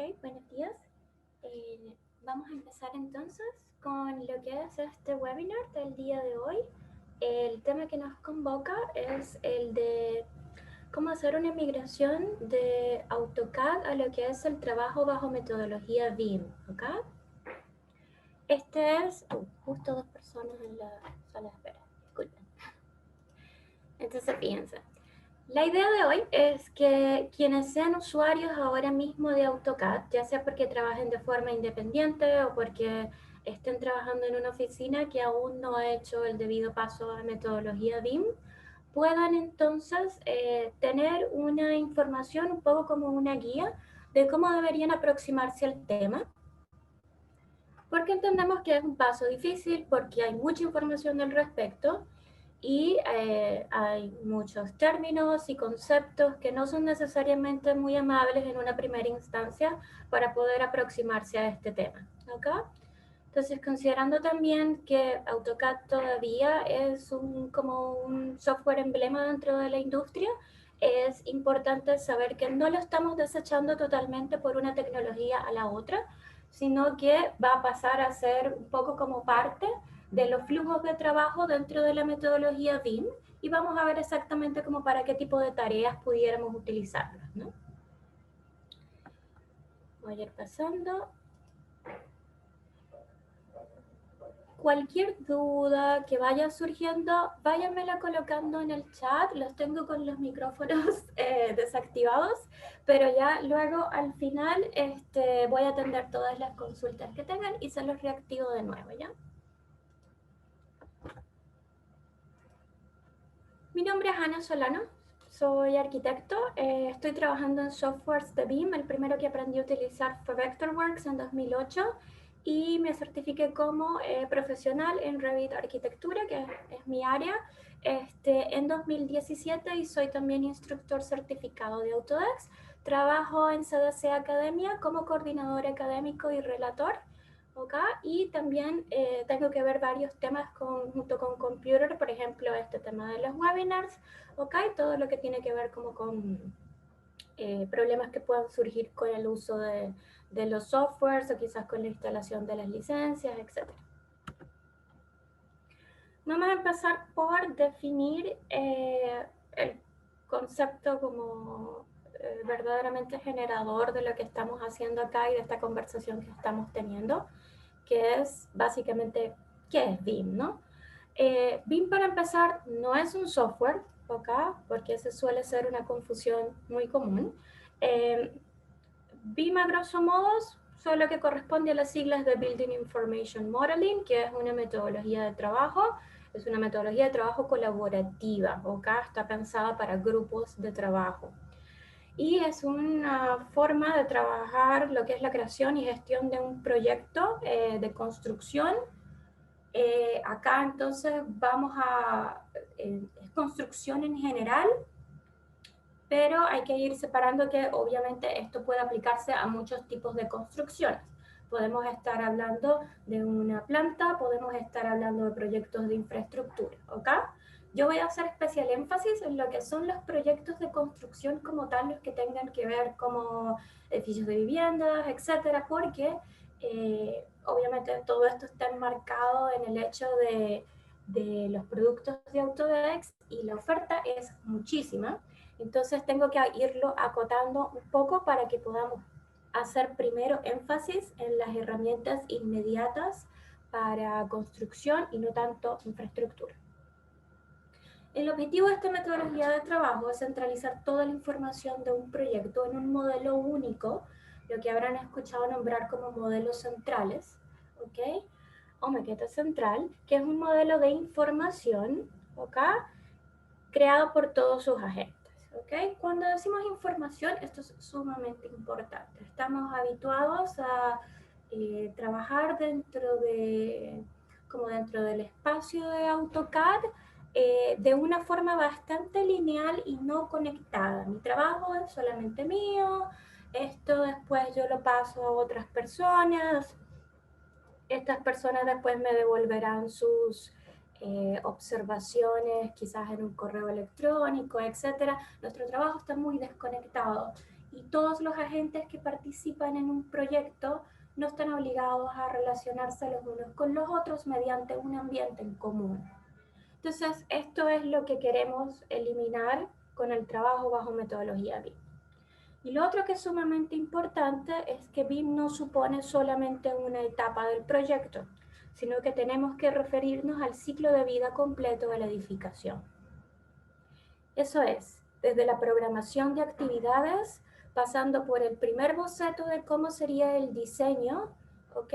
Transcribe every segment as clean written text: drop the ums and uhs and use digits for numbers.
Buenos días. Vamos a empezar entonces con lo que es este webinar del día de hoy. El tema que nos convoca es el de cómo hacer una migración de AutoCAD a lo que es el trabajo bajo metodología BIM. Este es justo dos personas en la sala de espera, disculpen. Entonces fíjense. La idea de hoy es que quienes sean usuarios ahora mismo de AutoCAD, ya sea porque trabajen de forma independiente o porque estén trabajando en una oficina que aún no ha hecho el debido paso a metodología BIM, puedan entonces tener una información un poco como una guía de cómo deberían aproximarse al tema, porque entendemos que es un paso difícil, porque hay mucha información al respecto, y hay muchos términos y conceptos que no son necesariamente muy amables en una primera instancia para poder aproximarse a este tema. Entonces, considerando también que AutoCAD todavía es como un software emblema dentro de la industria, es importante saber que no lo estamos desechando totalmente por una tecnología a la otra, sino que va a pasar a ser un poco como parte de los flujos de trabajo dentro de la metodología BIM, y vamos a ver exactamente como para qué tipo de tareas pudiéramos utilizarlas, ¿no? Voy a ir pasando. Cualquier duda que vaya surgiendo, váyanmela colocando en el chat. Los tengo con los micrófonos desactivados, pero ya luego al final voy a atender todas las consultas que tengan y se los reactivo de nuevo, ¿ya? Mi nombre es Ana Solano, soy arquitecto, estoy trabajando en softwares de BIM. El primero que aprendí a utilizar fue Vectorworks en 2008 y me certifiqué como profesional en Revit Arquitectura, que es mi área, en 2017, y soy también instructor certificado de Autodesk. Trabajo en CDC Academia como coordinador académico y relator. Y también tengo que ver varios temas junto con Computer, por ejemplo, este tema de los webinars, todo lo que tiene que ver como con problemas que puedan surgir con el uso de los softwares o quizás con la instalación de las licencias, etc. Vamos a empezar por definir el concepto como verdaderamente generador de lo que estamos haciendo acá y de esta conversación que estamos teniendo, que es básicamente, ¿qué es BIM, no? BIM, para empezar, no es un software, porque ese suele ser una confusión muy común. BIM, a grosso modo, solo que corresponde a las siglas de Building Information Modeling, que es una metodología de trabajo. Es una metodología de trabajo colaborativa, está pensada para grupos de trabajo. Y es una forma de trabajar lo que es la creación y gestión de un proyecto de construcción. Acá entonces vamos a es construcción en general, pero hay que ir separando que obviamente esto puede aplicarse a muchos tipos de construcciones. Podemos estar hablando de una planta, podemos estar hablando de proyectos de infraestructura, Yo voy a hacer especial énfasis en lo que son los proyectos de construcción como tal, los que tengan que ver como edificios de viviendas, etcétera, porque obviamente todo esto está enmarcado en el hecho de los productos de Autodesk, y la oferta es muchísima. Entonces tengo que irlo acotando un poco para que podamos hacer primero énfasis en las herramientas inmediatas para construcción y no tanto infraestructura. El objetivo de esta metodología de trabajo es centralizar toda la información de un proyecto en un modelo único, lo que habrán escuchado nombrar como modelos centrales, o maqueta central, que es un modelo de información, creado por todos sus agentes. Cuando decimos información, esto es sumamente importante. Estamos habituados a trabajar dentro del espacio de AutoCAD de una forma bastante lineal y no conectada. Mi trabajo es solamente mío, esto después yo lo paso a otras personas, estas personas después me devolverán sus observaciones, quizás en un correo electrónico, etcétera. Nuestro trabajo está muy desconectado y todos los agentes que participan en un proyecto no están obligados a relacionarse los unos con los otros mediante un ambiente en común. Entonces, esto es lo que queremos eliminar con el trabajo bajo metodología BIM. Y lo otro que es sumamente importante es que BIM no supone solamente una etapa del proyecto, sino que tenemos que referirnos al ciclo de vida completo de la edificación. Eso es, desde la programación de actividades, pasando por el primer boceto de cómo sería el diseño, ¿ok?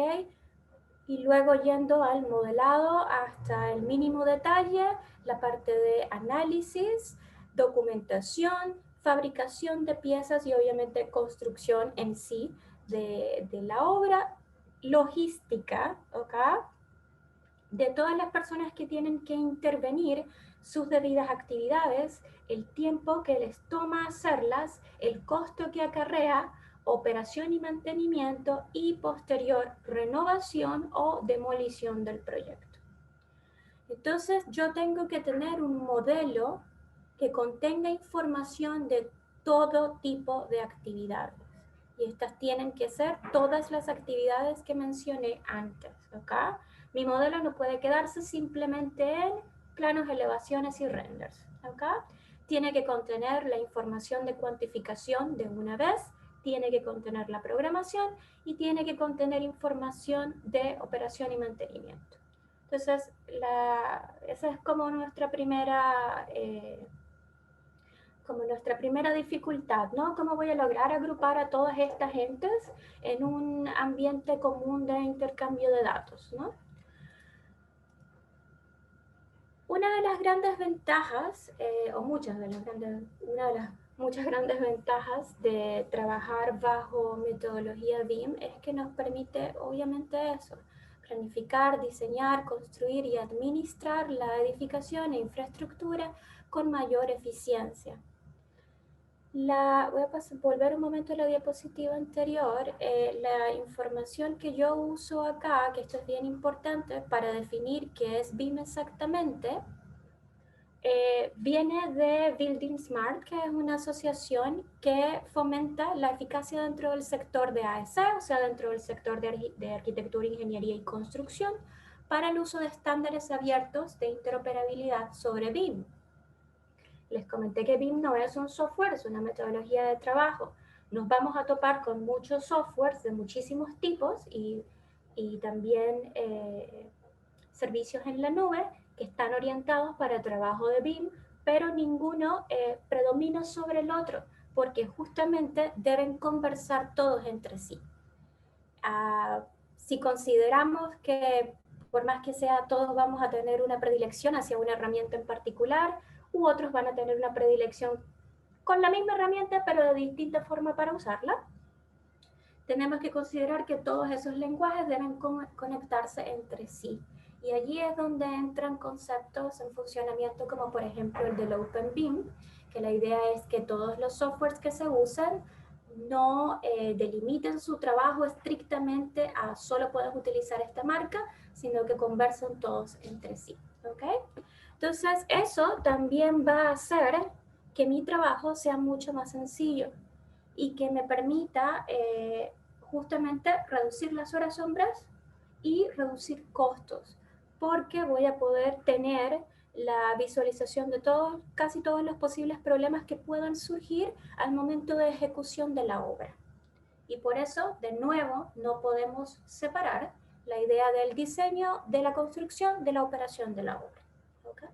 Y luego yendo al modelado hasta el mínimo detalle, la parte de análisis, documentación, fabricación de piezas y obviamente construcción en sí de la obra, logística, ¿ok? De todas las personas que tienen que intervenir, sus debidas actividades, el tiempo que les toma hacerlas, el costo que acarrea, operación y mantenimiento y posterior renovación o demolición del proyecto. Entonces yo tengo que tener un modelo que contenga información de todo tipo de actividades. Y estas tienen que ser todas las actividades que mencioné antes, ¿ok? Mi modelo no puede quedarse simplemente en planos, elevaciones y renders, ¿ok? Tiene que contener la información de cuantificación de una vez, tiene que contener la programación y tiene que contener información de operación y mantenimiento. Entonces, esa es como nuestra primera dificultad, ¿no? ¿Cómo voy a lograr agrupar a todas estas gentes en un ambiente común de intercambio de datos, ¿no? Una de las grandes ventajas, una de las muchas grandes ventajas de trabajar bajo metodología BIM es que nos permite, obviamente, eso, planificar, diseñar, construir y administrar la edificación e infraestructura con mayor eficiencia. Voy a volver un momento a la diapositiva anterior. La información que yo uso acá, que esto es bien importante para definir qué es BIM exactamente, viene de Building Smart, que es una asociación que fomenta la eficacia dentro del sector de AEC, o sea, dentro del sector de arquitectura, ingeniería y construcción, para el uso de estándares abiertos de interoperabilidad sobre BIM. Les comenté que BIM no es un software, es una metodología de trabajo. Nos vamos a topar con muchos softwares de muchísimos tipos y también servicios en la nube que están orientados para trabajo de BIM, pero ninguno predomina sobre el otro, porque justamente deben conversar todos entre sí. Si consideramos que por más que sea todos vamos a tener una predilección hacia una herramienta en particular, u otros van a tener una predilección con la misma herramienta pero de distinta forma para usarla, tenemos que considerar que todos esos lenguajes deben conectarse entre sí. Y allí es donde entran conceptos en funcionamiento como por ejemplo el del Open BIM, que la idea es que todos los softwares que se usan no delimiten su trabajo estrictamente a solo puedes utilizar esta marca, sino que conversen todos entre sí. ¿Okay? Entonces eso también va a hacer que mi trabajo sea mucho más sencillo y que me permita justamente reducir las horas sombras y reducir costos, porque voy a poder tener la visualización de casi todos los posibles problemas que puedan surgir al momento de ejecución de la obra. Y por eso, de nuevo, no podemos separar la idea del diseño, de la construcción, de la operación de la obra. ¿Okay?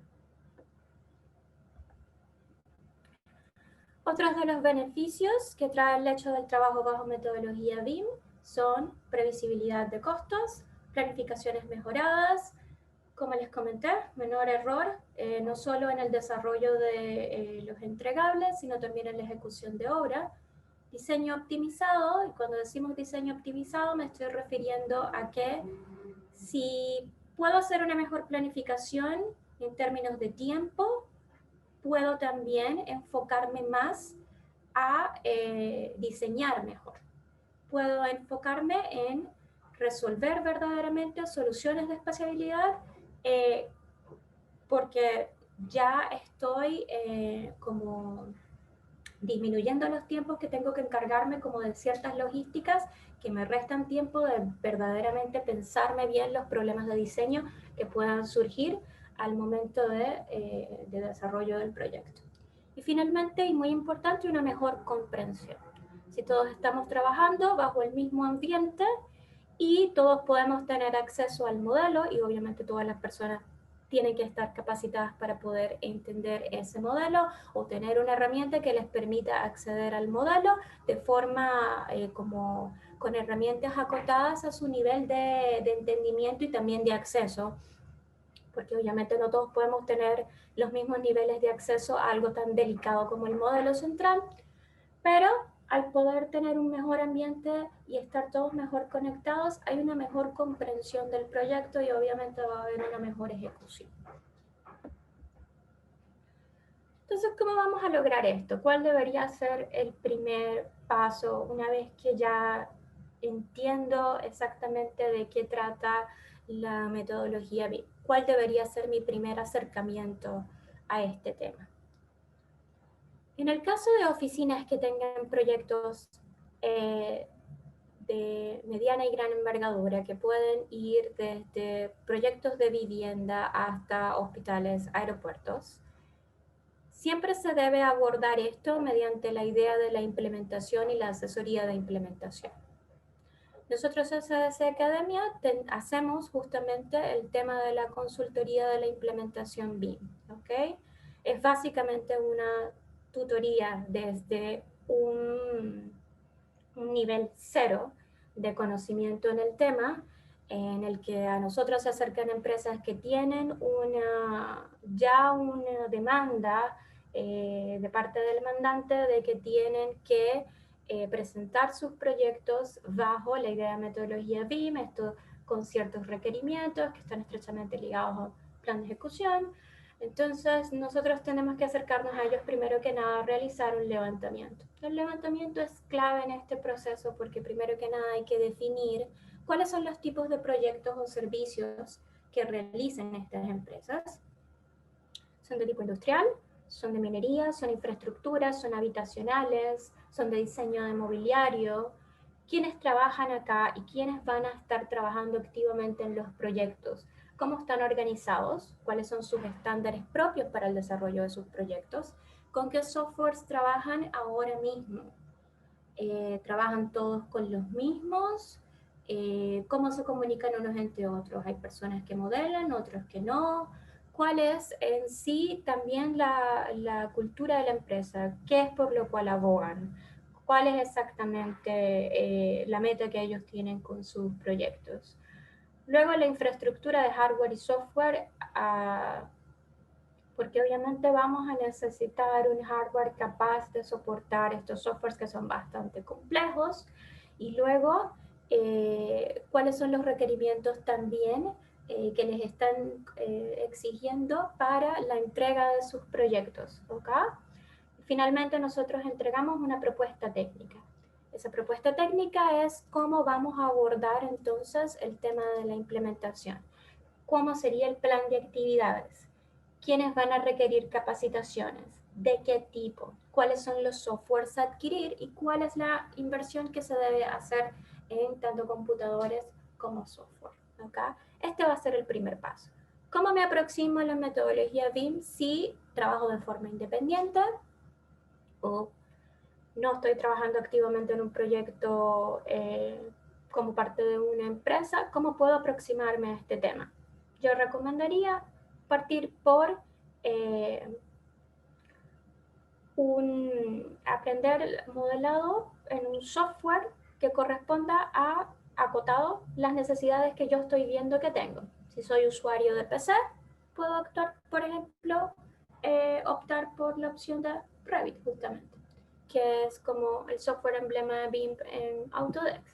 Otros de los beneficios que trae el hecho del trabajo bajo metodología BIM son previsibilidad de costos, planificaciones mejoradas, como les comenté, menor error, no solo en el desarrollo de los entregables, sino también en la ejecución de obra, diseño optimizado, y cuando decimos diseño optimizado me estoy refiriendo a que si puedo hacer una mejor planificación en términos de tiempo, puedo también enfocarme más a diseñar mejor. Puedo enfocarme en resolver verdaderamente soluciones de espaciabilidad porque ya estoy como disminuyendo los tiempos que tengo que encargarme como de ciertas logísticas que me restan tiempo de verdaderamente pensarme bien los problemas de diseño que puedan surgir al momento de desarrollo del proyecto. Y finalmente, y muy importante, una mejor comprensión. Si todos estamos trabajando bajo el mismo ambiente y todos podemos tener acceso al modelo, y obviamente todas las personas tienen que estar capacitadas para poder entender ese modelo o tener una herramienta que les permita acceder al modelo de forma como con herramientas acotadas a su nivel de entendimiento y también de acceso, porque obviamente no todos podemos tener los mismos niveles de acceso a algo tan delicado como el modelo central, pero al poder tener un mejor ambiente y estar todos mejor conectados, hay una mejor comprensión del proyecto y obviamente va a haber una mejor ejecución. Entonces, ¿cómo vamos a lograr esto? ¿Cuál debería ser el primer paso una vez que ya entiendo exactamente de qué trata la metodología BIM? ¿Cuál debería ser mi primer acercamiento a este tema? En el caso de oficinas que tengan proyectos de mediana y gran envergadura, que pueden ir desde proyectos de vivienda hasta hospitales, aeropuertos, siempre se debe abordar esto mediante la idea de la implementación y la asesoría de implementación. Nosotros en CDC Academia hacemos justamente el tema de la consultoría de la implementación BIM, ¿ok? Es básicamente una tutoría desde un nivel cero de conocimiento en el tema, en el que a nosotros se acercan empresas que tienen ya una demanda de parte del mandante de que tienen que presentar sus proyectos bajo la idea de metodología BIM, esto con ciertos requerimientos que están estrechamente ligados a plan de ejecución. Entonces, nosotros tenemos que acercarnos a ellos primero que nada a realizar un levantamiento. El levantamiento es clave en este proceso porque primero que nada hay que definir cuáles son los tipos de proyectos o servicios que realicen estas empresas. Son de tipo industrial, son de minería, son infraestructuras, son habitacionales, son de diseño de mobiliario. ¿Quiénes trabajan acá y quiénes van a estar trabajando activamente en los proyectos? ¿Cómo están organizados? ¿Cuáles son sus estándares propios para el desarrollo de sus proyectos? ¿Con qué softwares trabajan ahora mismo? ¿Trabajan todos con los mismos? ¿Cómo se comunican unos entre otros? Hay personas que modelan, otros que no. ¿Cuál es en sí también la cultura de la empresa? ¿Qué es por lo cual abogan? ¿Cuál es exactamente la meta que ellos tienen con sus proyectos? Luego la infraestructura de hardware y software, porque obviamente vamos a necesitar un hardware capaz de soportar estos softwares que son bastante complejos. Y luego, cuáles son los requerimientos también que les están exigiendo para la entrega de sus proyectos. ¿Okay? Finalmente, nosotros entregamos una propuesta técnica. Esa propuesta técnica es cómo vamos a abordar entonces el tema de la implementación. ¿Cómo sería el plan de actividades? ¿Quiénes van a requerir capacitaciones? ¿De qué tipo? ¿Cuáles son los softwares a adquirir? ¿Y cuál es la inversión que se debe hacer en tanto computadores como software? ¿Okay? Este va a ser el primer paso. ¿Cómo me aproximo a la metodología BIM si trabajo de forma independiente o no estoy trabajando activamente en un proyecto como parte de una empresa? ¿Cómo puedo aproximarme a este tema? Yo recomendaría partir por aprender modelado en un software que corresponda a acotado las necesidades que yo estoy viendo que tengo. Si soy usuario de PC, puedo optar, por ejemplo, optar por la opción de Revit, justamente, que es como el software emblema de BIM en Autodesk.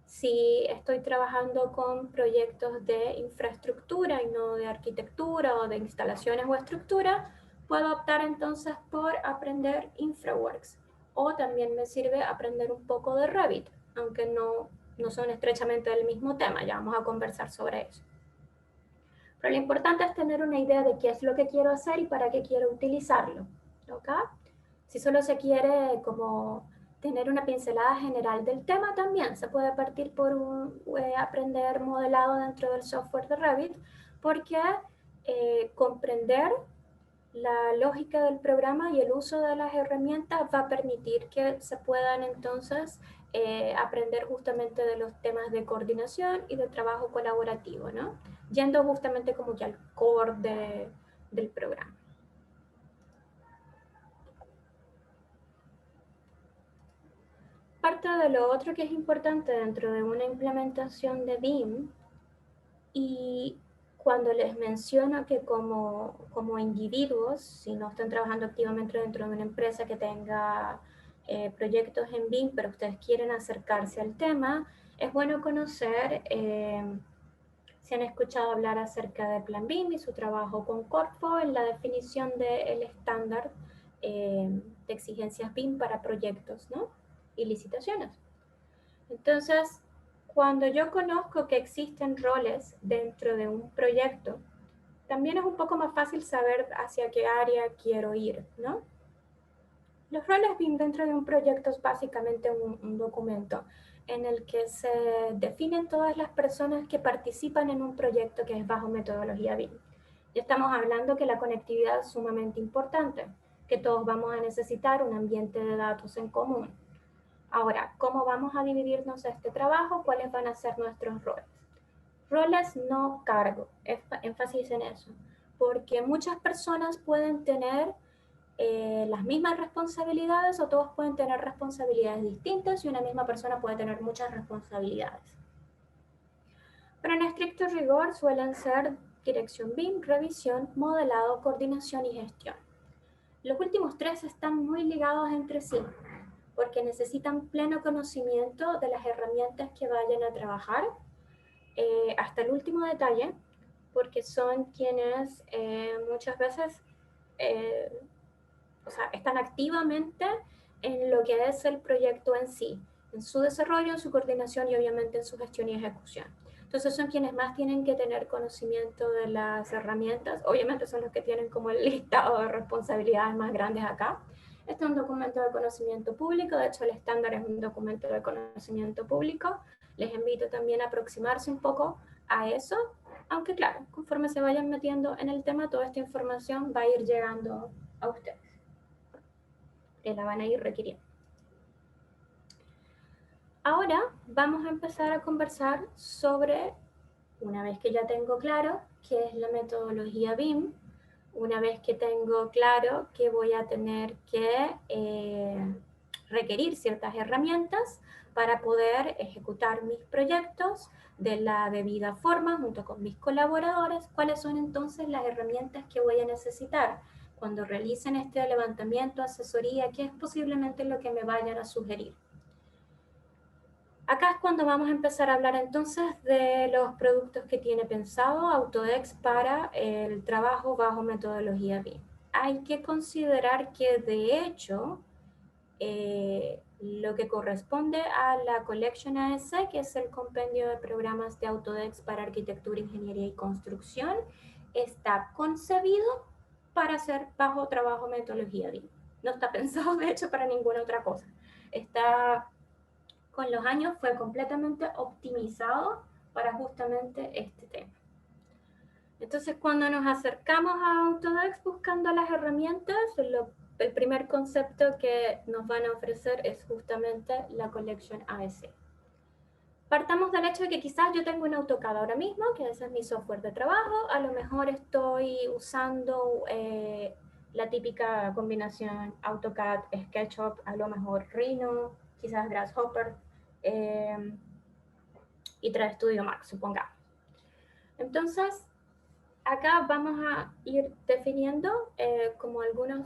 Si estoy trabajando con proyectos de infraestructura y no de arquitectura o de instalaciones o estructura, puedo optar entonces por aprender InfraWorks. O también me sirve aprender un poco de Revit, aunque no son estrechamente del mismo tema, ya vamos a conversar sobre eso. Pero lo importante es tener una idea de qué es lo que quiero hacer y para qué quiero utilizarlo. ¿Okay? Si solo se quiere como tener una pincelada general del tema, también se puede partir por aprender modelado dentro del software de Revit, porque comprender la lógica del programa y el uso de las herramientas va a permitir que se puedan entonces aprender justamente de los temas de coordinación y de trabajo colaborativo, ¿no? Yendo justamente como que al core del programa. Parte de lo otro que es importante dentro de una implementación de BIM, y cuando les menciono que como individuos, si no están trabajando activamente dentro de una empresa que tenga proyectos en BIM, pero ustedes quieren acercarse al tema, es bueno conocer, si han escuchado hablar acerca de Plan BIM y su trabajo con Corfo en la definición del estándar de exigencias BIM para proyectos, ¿no? Y licitaciones. Entonces, cuando yo conozco que existen roles dentro de un proyecto, también es un poco más fácil saber hacia qué área quiero ir, ¿no? Los roles BIM dentro de un proyecto es básicamente un documento en el que se definen todas las personas que participan en un proyecto que es bajo metodología BIM. Ya estamos hablando que la conectividad es sumamente importante, que todos vamos a necesitar un ambiente de datos en común. Ahora, ¿cómo vamos a dividirnos este trabajo? ¿Cuáles van a ser nuestros roles? Roles no cargo, énfasis en eso, porque muchas personas pueden tener las mismas responsabilidades o todos pueden tener responsabilidades distintas y una misma persona puede tener muchas responsabilidades. Pero en estricto rigor suelen ser dirección BIM, revisión, modelado, coordinación y gestión. Los últimos tres están muy ligados entre sí, porque necesitan pleno conocimiento de las herramientas que vayan a trabajar, hasta el último detalle, porque son quienes muchas veces eh, o sea, están activamente en lo que es el proyecto en sí, en su desarrollo, en su coordinación y obviamente en su gestión y ejecución. Entonces son quienes más tienen que tener conocimiento de las herramientas, obviamente son los que tienen como el listado de responsabilidades más grandes acá. Este es un documento de conocimiento público, de hecho el estándar es un documento de conocimiento público. Les invito también a aproximarse un poco a eso, aunque claro, conforme se vayan metiendo en el tema, toda esta información va a ir llegando a ustedes, que la van a ir requiriendo. Ahora vamos a empezar a conversar sobre, una vez que ya tengo claro qué es la metodología BIM, una vez que tengo claro que voy a tener que requerir ciertas herramientas para poder ejecutar mis proyectos de la debida forma junto con mis colaboradores, cuáles son entonces las herramientas que voy a necesitar cuando realicen este levantamiento, asesoría, qué es posiblemente lo que me vayan a sugerir. Acá es cuando vamos a empezar a hablar entonces de los productos que tiene pensado Autodesk para el trabajo bajo metodología BIM. Hay que considerar que de hecho lo que corresponde a la Collection AS, que es el compendio de programas de Autodesk para arquitectura, ingeniería y construcción, está concebido para hacer bajo trabajo metodología BIM. No está pensado de hecho para ninguna otra cosa. Está con los años fue completamente optimizado para justamente este tema. Entonces, cuando nos acercamos a Autodesk buscando las herramientas, el primer concepto que nos van a ofrecer es justamente la Collection AS. Partamos del hecho de que quizás yo tengo un AutoCAD ahora mismo, que ese es mi software de trabajo, a lo mejor estoy usando la típica combinación AutoCAD, SketchUp, a lo mejor Rhino, quizás Grasshopper, y 3 Studio Max, supongamos. Entonces, acá vamos a ir definiendo como algunos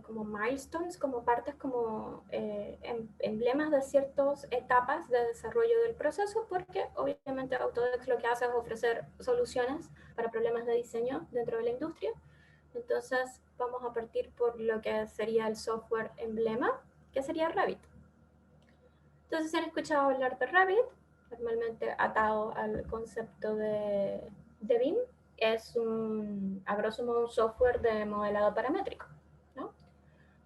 como milestones, como partes, como emblemas de ciertas etapas de desarrollo del proceso, porque obviamente Autodesk lo que hace es ofrecer soluciones para problemas de diseño dentro de la industria. Entonces vamos a partir por lo que sería el software emblema, que sería Revit. Entonces, si han escuchado hablar de Revit, normalmente atado al concepto de BIM, es a grosso modo un software de modelado paramétrico, ¿no?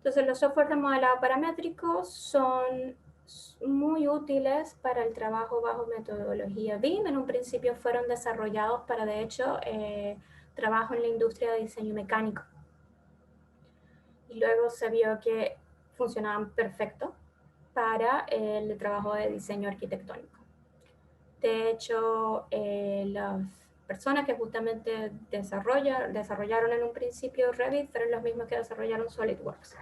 Entonces, los software de modelado paramétrico son muy útiles para el trabajo bajo metodología BIM. En un principio fueron desarrollados para, de hecho, trabajo en la industria de diseño mecánico. Y luego se vio que funcionaban perfecto para el trabajo de diseño arquitectónico. De hecho, las personas que justamente desarrollaron en un principio Revit fueron los mismos que desarrollaron SolidWorks.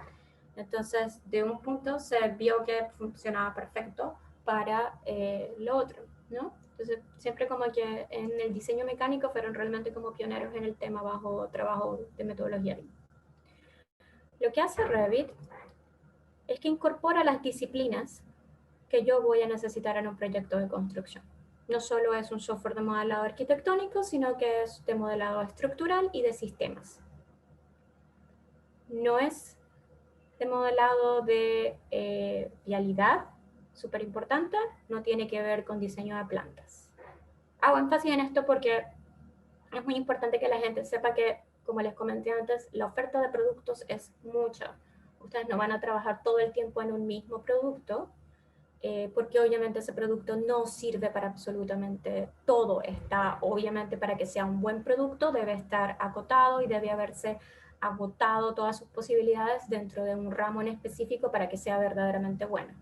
Entonces, de un punto se vio que funcionaba perfecto para lo otro, ¿no? Entonces, siempre como que en el diseño mecánico fueron realmente como pioneros en el tema bajo trabajo de metodología. Lo que hace Revit es que incorpora las disciplinas que yo voy a necesitar en un proyecto de construcción. No solo es un software de modelado arquitectónico, sino que es de modelado estructural y de sistemas. No es de modelado de vialidad, súper importante, no tiene que ver con diseño de plantas. Hago énfasis en esto porque es muy importante que la gente sepa que, como les comenté antes, la oferta de productos es mucha. Ustedes no van a trabajar todo el tiempo en un mismo producto, porque obviamente ese producto no sirve para absolutamente todo. Está, obviamente, para que sea un buen producto, debe estar acotado y debe haberse agotado todas sus posibilidades dentro de un ramo en específico para que sea verdaderamente bueno.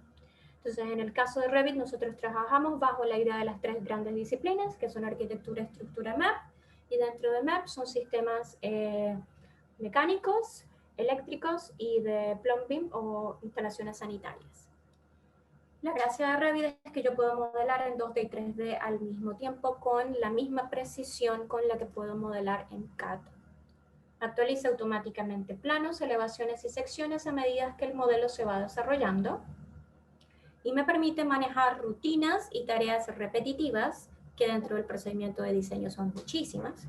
Entonces, en el caso de Revit, nosotros trabajamos bajo la idea de las tres grandes disciplinas, que son arquitectura, estructura, MEP, y dentro de MEP son sistemas mecánicos, eléctricos y de plumbing o instalaciones sanitarias. La gracia de Revit es que yo puedo modelar en 2D y 3D al mismo tiempo con la misma precisión con la que puedo modelar en CAD. Actualiza automáticamente planos, elevaciones y secciones a medida que el modelo se va desarrollando y me permite manejar rutinas y tareas repetitivas, que dentro del procedimiento de diseño son muchísimas,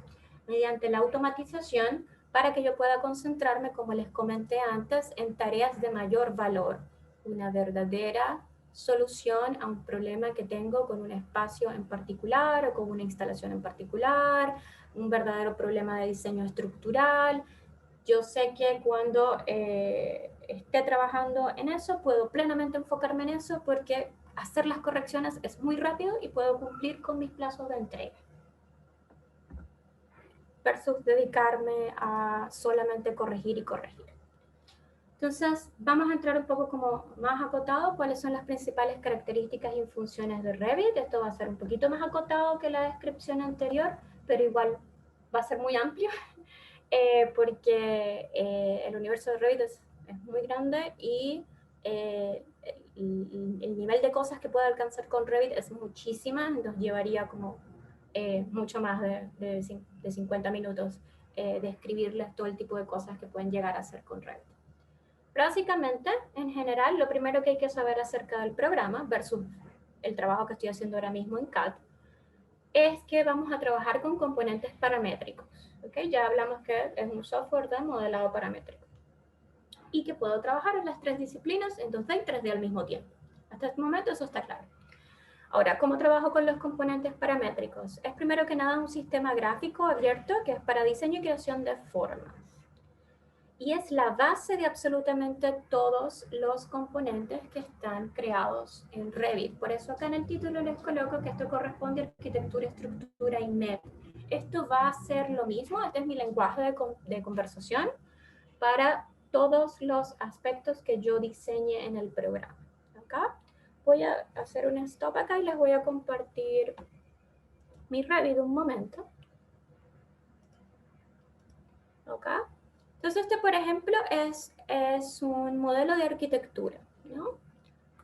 mediante la automatización para que yo pueda concentrarme, como les comenté antes, en tareas de mayor valor, una verdadera solución a un problema que tengo con un espacio en particular o con una instalación en particular, un verdadero problema de diseño estructural. Yo sé que cuando esté trabajando en eso, puedo plenamente enfocarme en eso porque hacer las correcciones es muy rápido y puedo cumplir con mis plazos de entrega. Versus dedicarme a solamente corregir y corregir. Entonces, vamos a entrar un poco como más acotado cuáles son las principales características y funciones de Revit. Esto va a ser un poquito más acotado que la descripción anterior, pero igual va a ser muy amplio. Porque el universo de Revit es muy grande y el nivel de cosas que puede alcanzar con Revit es muchísima, nos llevaría como mucho más de 50 minutos describirles todo el tipo de cosas que pueden llegar a hacer con Revit. Básicamente, en general, lo primero que hay que saber acerca del programa versus el trabajo que estoy haciendo ahora mismo en CAD es que vamos a trabajar con componentes paramétricos. ¿Okay? Ya hablamos que es un software de modelado paramétrico y que puedo trabajar en las tres disciplinas en 2D y 3D al mismo tiempo. Hasta este momento eso está claro. Ahora, ¿cómo trabajo con los componentes paramétricos? Es primero que nada un sistema gráfico abierto que es para diseño y creación de formas. Y es la base de absolutamente todos los componentes que están creados en Revit. Por eso acá en el título les coloco que esto corresponde a arquitectura, estructura y MEP. Esto va a ser lo mismo, este es mi lenguaje de conversación para todos los aspectos que yo diseñe en el programa. Acá voy a hacer un stop acá y les voy a compartir mi Revit un momento. Acá. Entonces este, por ejemplo, es un modelo de arquitectura, ¿no?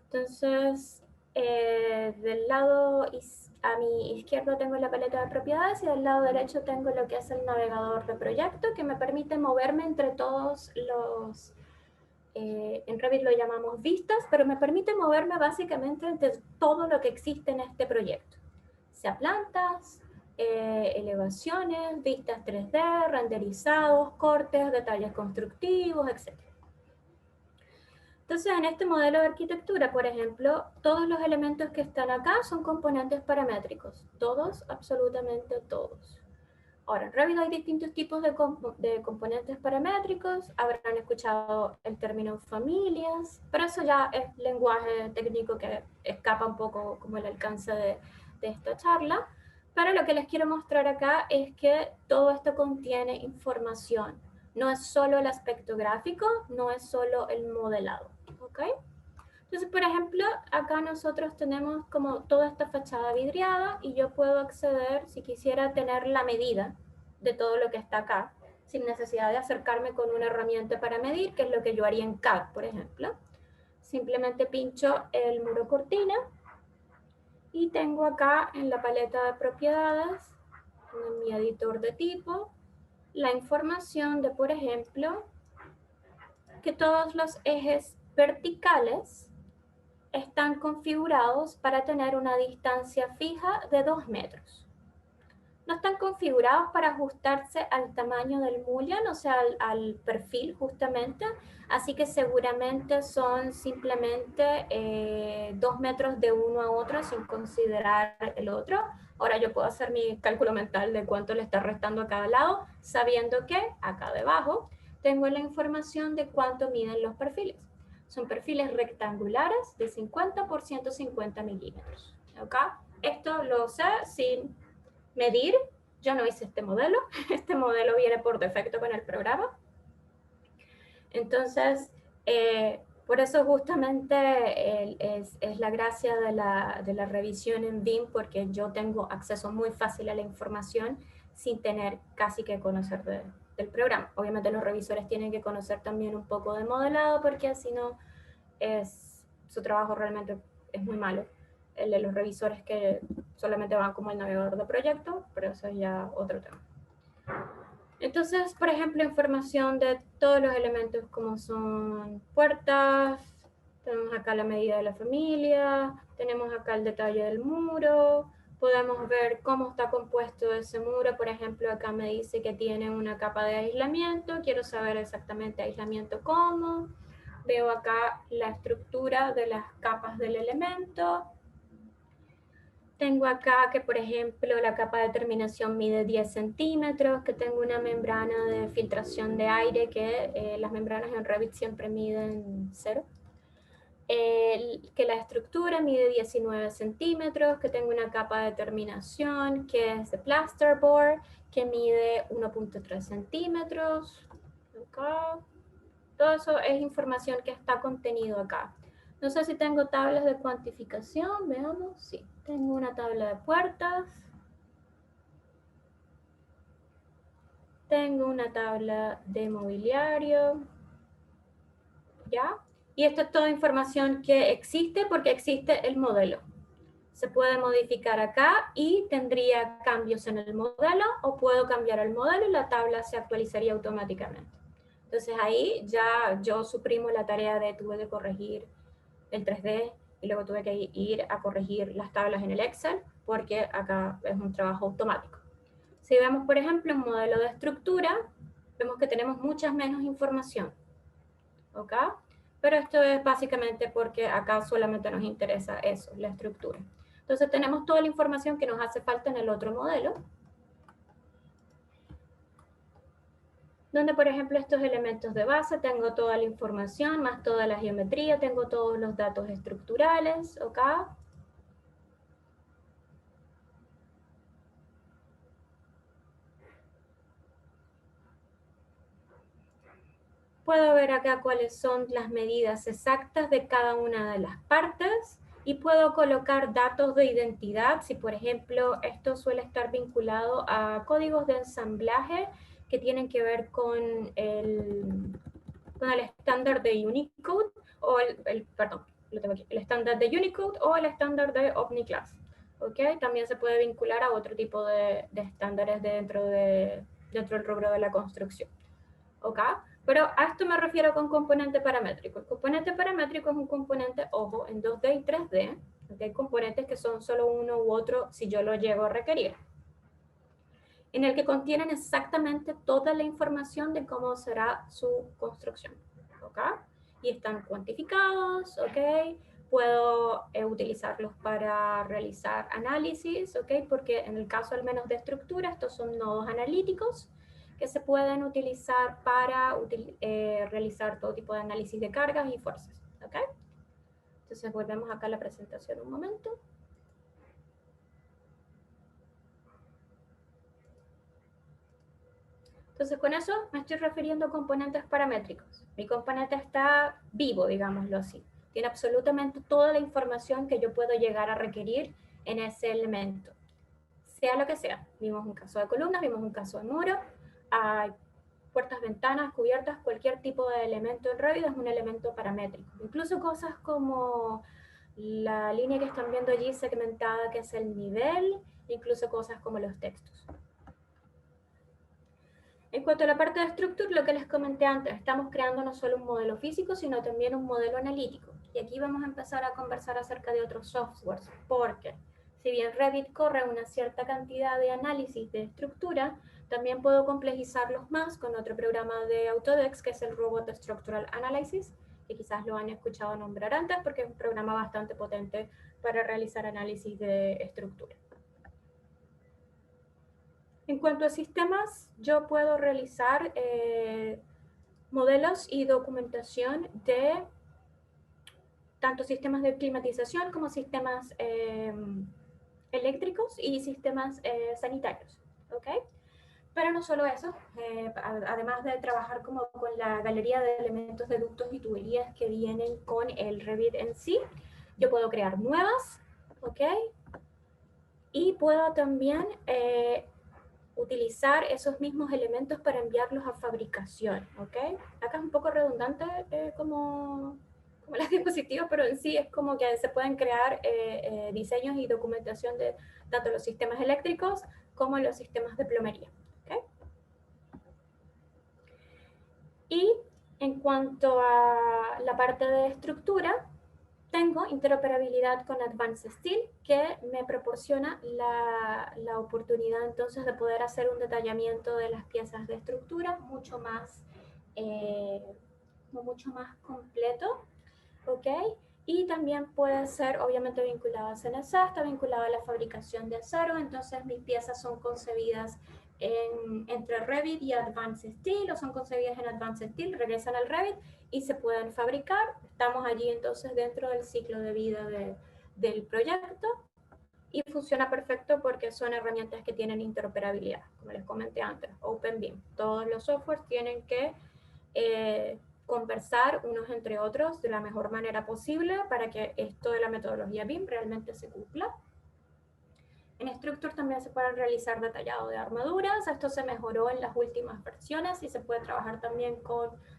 Entonces, del lado a mi izquierdo tengo la paleta de propiedades y del lado derecho tengo lo que es el navegador de proyecto que me permite moverme entre todos los, en Revit lo llamamos vistas, pero me permite moverme básicamente entre todo lo que existe en este proyecto, sea plantas, elevaciones, vistas 3D, renderizados, cortes, detalles constructivos, etc. Entonces, en este modelo de arquitectura, por ejemplo, todos los elementos que están acá son componentes paramétricos. Todos, absolutamente todos. Ahora, en Revit hay distintos tipos de componentes paramétricos, habrán escuchado el término familias, pero eso ya es lenguaje técnico que escapa un poco como el alcance de esta charla. Pero lo que les quiero mostrar acá es que todo esto contiene información. No es solo el aspecto gráfico, no es solo el modelado, ¿ok? Entonces, por ejemplo, acá nosotros tenemos como toda esta fachada vidriada y yo puedo acceder, si quisiera tener la medida de todo lo que está acá, sin necesidad de acercarme con una herramienta para medir, que es lo que yo haría en CAD, por ejemplo. Simplemente pincho el muro cortina y tengo acá en la paleta de propiedades, en mi editor de tipo, la información de, por ejemplo, que todos los ejes verticales están configurados para tener una distancia fija de 2 metros. No están configurados para ajustarse al tamaño del mullion, o sea, al perfil justamente, así que seguramente son simplemente 2 metros de uno a otro sin considerar el otro. Ahora yo puedo hacer mi cálculo mental de cuánto le está restando a cada lado, sabiendo que acá debajo tengo la información de cuánto miden los perfiles. Son perfiles rectangulares de 50 por 150 milímetros. ¿Okay? Esto lo sé sin medir. Yo no hice este modelo. Este modelo viene por defecto con el programa. Entonces, por eso justamente es la gracia de la revisión en BIM, porque yo tengo acceso muy fácil a la información sin tener casi que conocer del programa. Obviamente los revisores tienen que conocer también un poco de modelado, porque si no, su trabajo realmente es muy malo. El de los revisores que solamente van como el navegador de proyecto, pero eso es ya otro tema. Entonces, por ejemplo, información de todos los elementos como son puertas, tenemos acá la medida de la familia, tenemos acá el detalle del muro, podemos ver cómo está compuesto ese muro. Por ejemplo, acá me dice que tiene una capa de aislamiento, quiero saber exactamente aislamiento cómo. Veo acá la estructura de las capas del elemento. Tengo acá que, por ejemplo, la capa de terminación mide 10 centímetros, que tengo una membrana de filtración de aire, que las membranas en Revit siempre miden 0. Que la estructura mide 19 centímetros, que tengo una capa de terminación que es de plasterboard, que mide 1.3 centímetros. Acá. Todo eso es información que está contenido acá. No sé si tengo tablas de cuantificación, veamos. Sí, tengo una tabla de puertas. Tengo una tabla de mobiliario. ¿Ya? Y esto es toda información que existe porque existe el modelo. Se puede modificar acá y tendría cambios en el modelo, o puedo cambiar el modelo y la tabla se actualizaría automáticamente. Entonces ahí ya yo suprimo la tarea de tuve que corregir el 3D y luego tuve que ir a corregir las tablas en el Excel, porque acá es un trabajo automático. Si vemos, por ejemplo, un modelo de estructura, vemos que tenemos mucha menos información. ¿Ok? Pero esto es básicamente porque acá solamente nos interesa eso, la estructura. Entonces tenemos toda la información que nos hace falta en el otro modelo, donde, por ejemplo, estos elementos de base, tengo toda la información, más toda la geometría, tengo todos los datos estructurales, ¿ok? Puedo ver acá cuáles son las medidas exactas de cada una de las partes y puedo colocar datos de identidad. Si, por ejemplo, esto suele estar vinculado a códigos de ensamblaje que tienen que ver con el estándar de Unicode o perdón, lo tengo aquí, el estándar de Unicode o el estándar de OmniClass. ¿Okay? También se puede vincular a otro tipo de estándares dentro del rubro de la construcción. ¿Ok? Pero a esto me refiero con componente paramétrico. El componente paramétrico es un componente, ojo, en 2D y 3D. Hay componentes que son solo uno u otro si yo lo llego a requerir. En el que contienen exactamente toda la información de cómo será su construcción. ¿Ok? Y están cuantificados, ¿ok? Puedo utilizarlos para realizar análisis, ¿ok? Porque en el caso al menos de estructura, estos son nodos analíticos que se pueden utilizar para realizar todo tipo de análisis de cargas y fuerzas, ¿ok? Entonces volvemos acá a la presentación un momento. Entonces con eso me estoy refiriendo a componentes paramétricos. Mi componente está vivo, digámoslo así. Tiene absolutamente toda la información que yo puedo llegar a requerir en ese elemento. Sea lo que sea. Vimos un caso de columnas, vimos un caso de muro, hay puertas, ventanas, cubiertas, cualquier tipo de elemento en Revit es un elemento paramétrico. Incluso cosas como la línea que están viendo allí segmentada, que es el nivel, incluso cosas como los textos. En cuanto a la parte de Structure, lo que les comenté antes, estamos creando no solo un modelo físico, sino también un modelo analítico. Y aquí vamos a empezar a conversar acerca de otros softwares, porque si bien Revit corre una cierta cantidad de análisis de estructura, también puedo complejizarlos más con otro programa de Autodesk, que es el Robot Structural Analysis, que quizás lo han escuchado nombrar antes, porque es un programa bastante potente para realizar análisis de estructura. En cuanto a sistemas, yo puedo realizar modelos y documentación de tanto sistemas de climatización como sistemas eléctricos y sistemas sanitarios, ¿ok? Pero no solo eso, además de trabajar como con la galería de elementos de ductos y tuberías que vienen con el Revit en sí, yo puedo crear nuevas, ¿ok? Y puedo también utilizar esos mismos elementos para enviarlos a fabricación, ¿ok? Acá es un poco redundante como las diapositivas, pero en sí es como que se pueden crear diseños y documentación de tanto los sistemas eléctricos como los sistemas de plomería, ¿ok? Y en cuanto a la parte de estructura, tengo interoperabilidad con Advanced Steel, que me proporciona la oportunidad entonces de poder hacer un detallamiento de las piezas de estructura eh, mucho más completo, ¿ok? Y también puede ser obviamente vinculado a CNC, está vinculado a la fabricación de acero, entonces mis piezas son concebidas entre Revit y Advanced Steel, o son concebidas en Advanced Steel, regresan al Revit y se pueden fabricar. Estamos allí entonces dentro del ciclo de vida del proyecto y funciona perfecto porque son herramientas que tienen interoperabilidad, como les comenté antes, OpenBIM. Todos los softwares tienen que conversar unos entre otros de la mejor manera posible para que esto de la metodología BIM realmente se cumpla. En Structure también se pueden realizar detallado de armaduras. Esto se mejoró en las últimas versiones y se puede trabajar también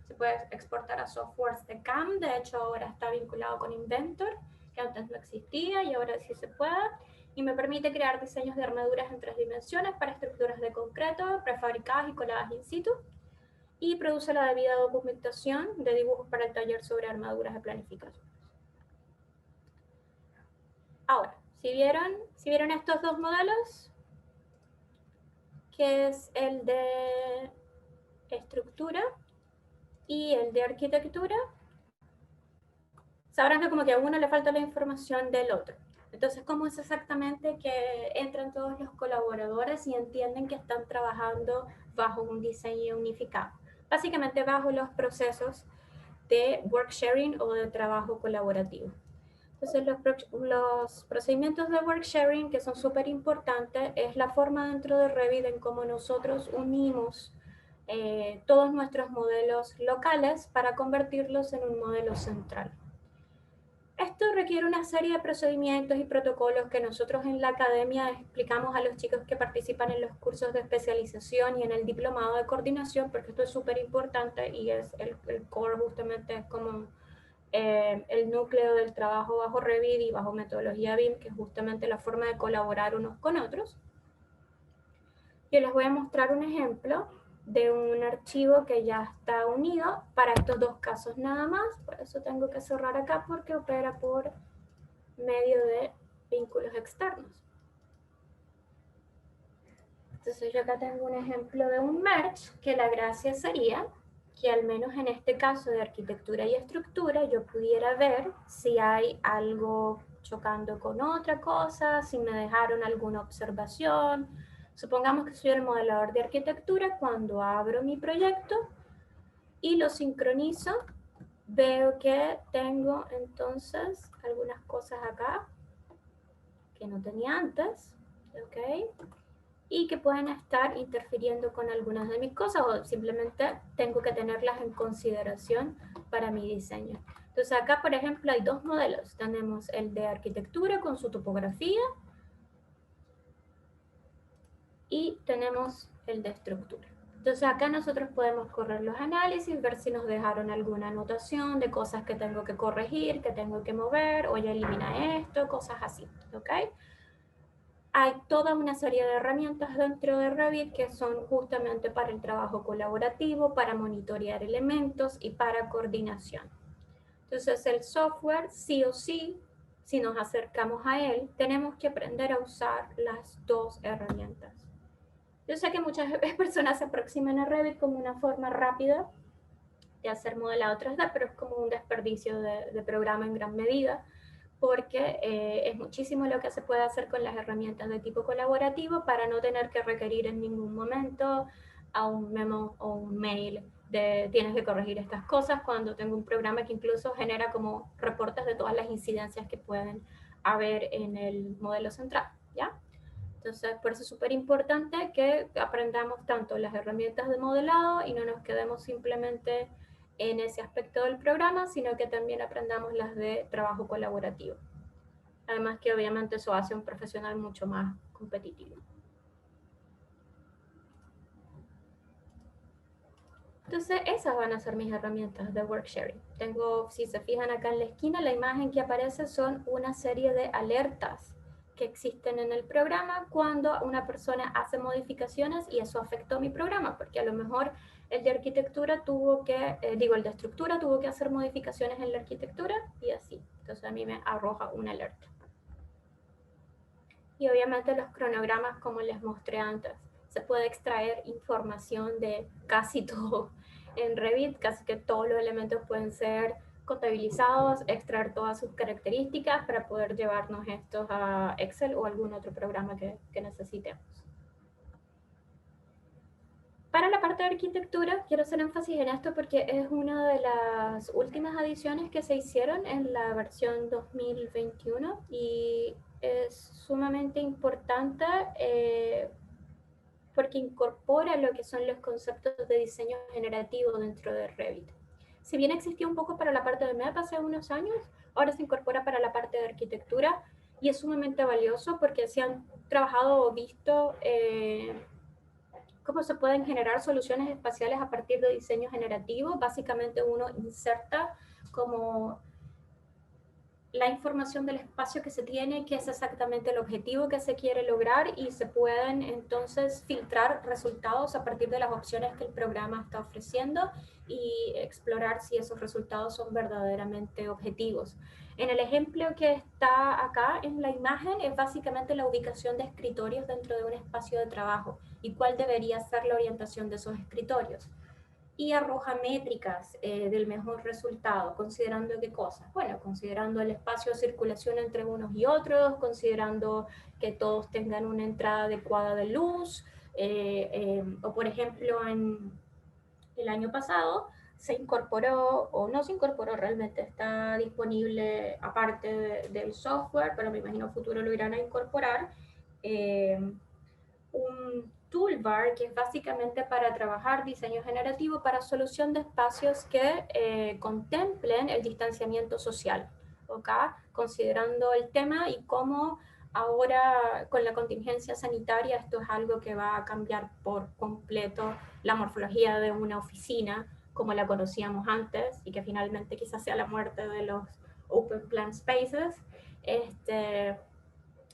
se puede exportar a softwares de CAM. De hecho, ahora está vinculado con Inventor, que antes no existía y ahora sí se puede. Y me permite crear diseños de armaduras en 3 dimensiones para estructuras de concreto, prefabricadas y coladas in situ. Y produce la debida documentación de dibujos para el taller sobre armaduras de planificación. Ahora, si vieron estos dos modelos, que es el de estructura y el de arquitectura, sabrán que como que a uno le falta la información del otro. Entonces, ¿cómo es exactamente que entran todos los colaboradores y entienden que están trabajando bajo un diseño unificado? Básicamente bajo los procesos de work sharing o de trabajo colaborativo. Entonces, los procedimientos de work sharing, que son súper importantes, es la forma dentro de Revit en cómo nosotros unimos todos nuestros modelos locales para convertirlos en un modelo central. Esto requiere una serie de procedimientos y protocolos que nosotros en la academia explicamos a los chicos que participan en los cursos de especialización y en el diplomado de coordinación, porque esto es súper importante y es el core, justamente es como el núcleo del trabajo bajo Revit y bajo metodología BIM, que es justamente la forma de colaborar unos con otros. Yo les voy a mostrar un ejemplo de un archivo que ya está unido para estos dos casos nada más. Por eso tengo que cerrar acá porque opera por medio de vínculos externos. Entonces yo acá tengo un ejemplo de un merge, que la gracia sería que al menos en este caso de arquitectura y estructura yo pudiera ver si hay algo chocando con otra cosa, si me dejaron alguna observación. Supongamos que soy el modelador de arquitectura, cuando abro mi proyecto y lo sincronizo, veo que tengo entonces algunas cosas acá que no tenía antes, ¿ok? Y que pueden estar interfiriendo con algunas de mis cosas o simplemente tengo que tenerlas en consideración para mi diseño. Entonces acá, por ejemplo, hay dos modelos. Tenemos el de arquitectura con su topografía y tenemos el de estructura. Entonces acá nosotros podemos correr los análisis, ver si nos dejaron alguna anotación de cosas que tengo que corregir, que tengo que mover, o ya elimina esto, cosas así, ¿ok? Hay toda una serie de herramientas dentro de Revit que son justamente para el trabajo colaborativo, para monitorear elementos y para coordinación. Entonces el software, sí o sí, si nos acercamos a él, tenemos que aprender a usar las dos herramientas. Yo sé que muchas personas se aproximan a Revit como una forma rápida de hacer modelado 3D, pero es como un desperdicio de programa en gran medida, porque es muchísimo lo que se puede hacer con las herramientas de tipo colaborativo para no tener que requerir en ningún momento a un memo o un mail de tienes que corregir estas cosas, cuando tengo un programa que incluso genera como reportes de todas las incidencias que pueden haber en el modelo central, ¿ya? Entonces, por eso es súper importante que aprendamos tanto las herramientas de modelado y no nos quedemos simplemente en ese aspecto del programa, sino que también aprendamos las de trabajo colaborativo. Además que obviamente eso hace un profesional mucho más competitivo. Entonces, esas van a ser mis herramientas de work sharing. Tengo, si se fijan acá en la esquina, la imagen que aparece son una serie de alertas que existen en el programa cuando una persona hace modificaciones y eso afectó mi programa, porque a lo mejor el de arquitectura tuvo que, el de estructura tuvo que hacer modificaciones en la arquitectura y así. Entonces a mí me arroja una alerta. Y obviamente los cronogramas, como les mostré antes, se puede extraer información de casi todo en Revit, casi que todos los elementos pueden ser contabilizados, extraer todas sus características para poder llevarnos estos a Excel o algún otro programa que necesitemos. Para la parte de arquitectura, quiero hacer énfasis en esto porque es una de las últimas adiciones que se hicieron en la versión 2021 y es sumamente importante porque incorpora lo que son los conceptos de diseño generativo dentro de Revit. Si bien existía un poco para la parte de MEP hace unos años, ahora se incorpora para la parte de arquitectura y es sumamente valioso porque se han trabajado o visto cómo se pueden generar soluciones espaciales a partir de diseño generativo. Básicamente uno inserta como la información del espacio que se tiene, qué es exactamente el objetivo que se quiere lograr y se pueden entonces filtrar resultados a partir de las opciones que el programa está ofreciendo y explorar si esos resultados son verdaderamente objetivos. En el ejemplo que está acá en la imagen es básicamente la ubicación de escritorios dentro de un espacio de trabajo y cuál debería ser la orientación de esos escritorios y arroja métricas del mejor resultado, considerando qué cosas. Bueno, considerando el espacio de circulación entre unos y otros, considerando que todos tengan una entrada adecuada de luz, o por ejemplo en el año pasado se incorporó, o no se incorporó realmente, está disponible aparte del software, pero me imagino futuro lo irán a incorporar, un toolbar que es básicamente para trabajar diseño generativo para solución de espacios que contemplen el distanciamiento social, ¿ok? Considerando el tema y cómo ahora con la contingencia sanitaria esto es algo que va a cambiar por completo la morfología de una oficina como la conocíamos antes y que finalmente quizás sea la muerte de los open plan spaces. Es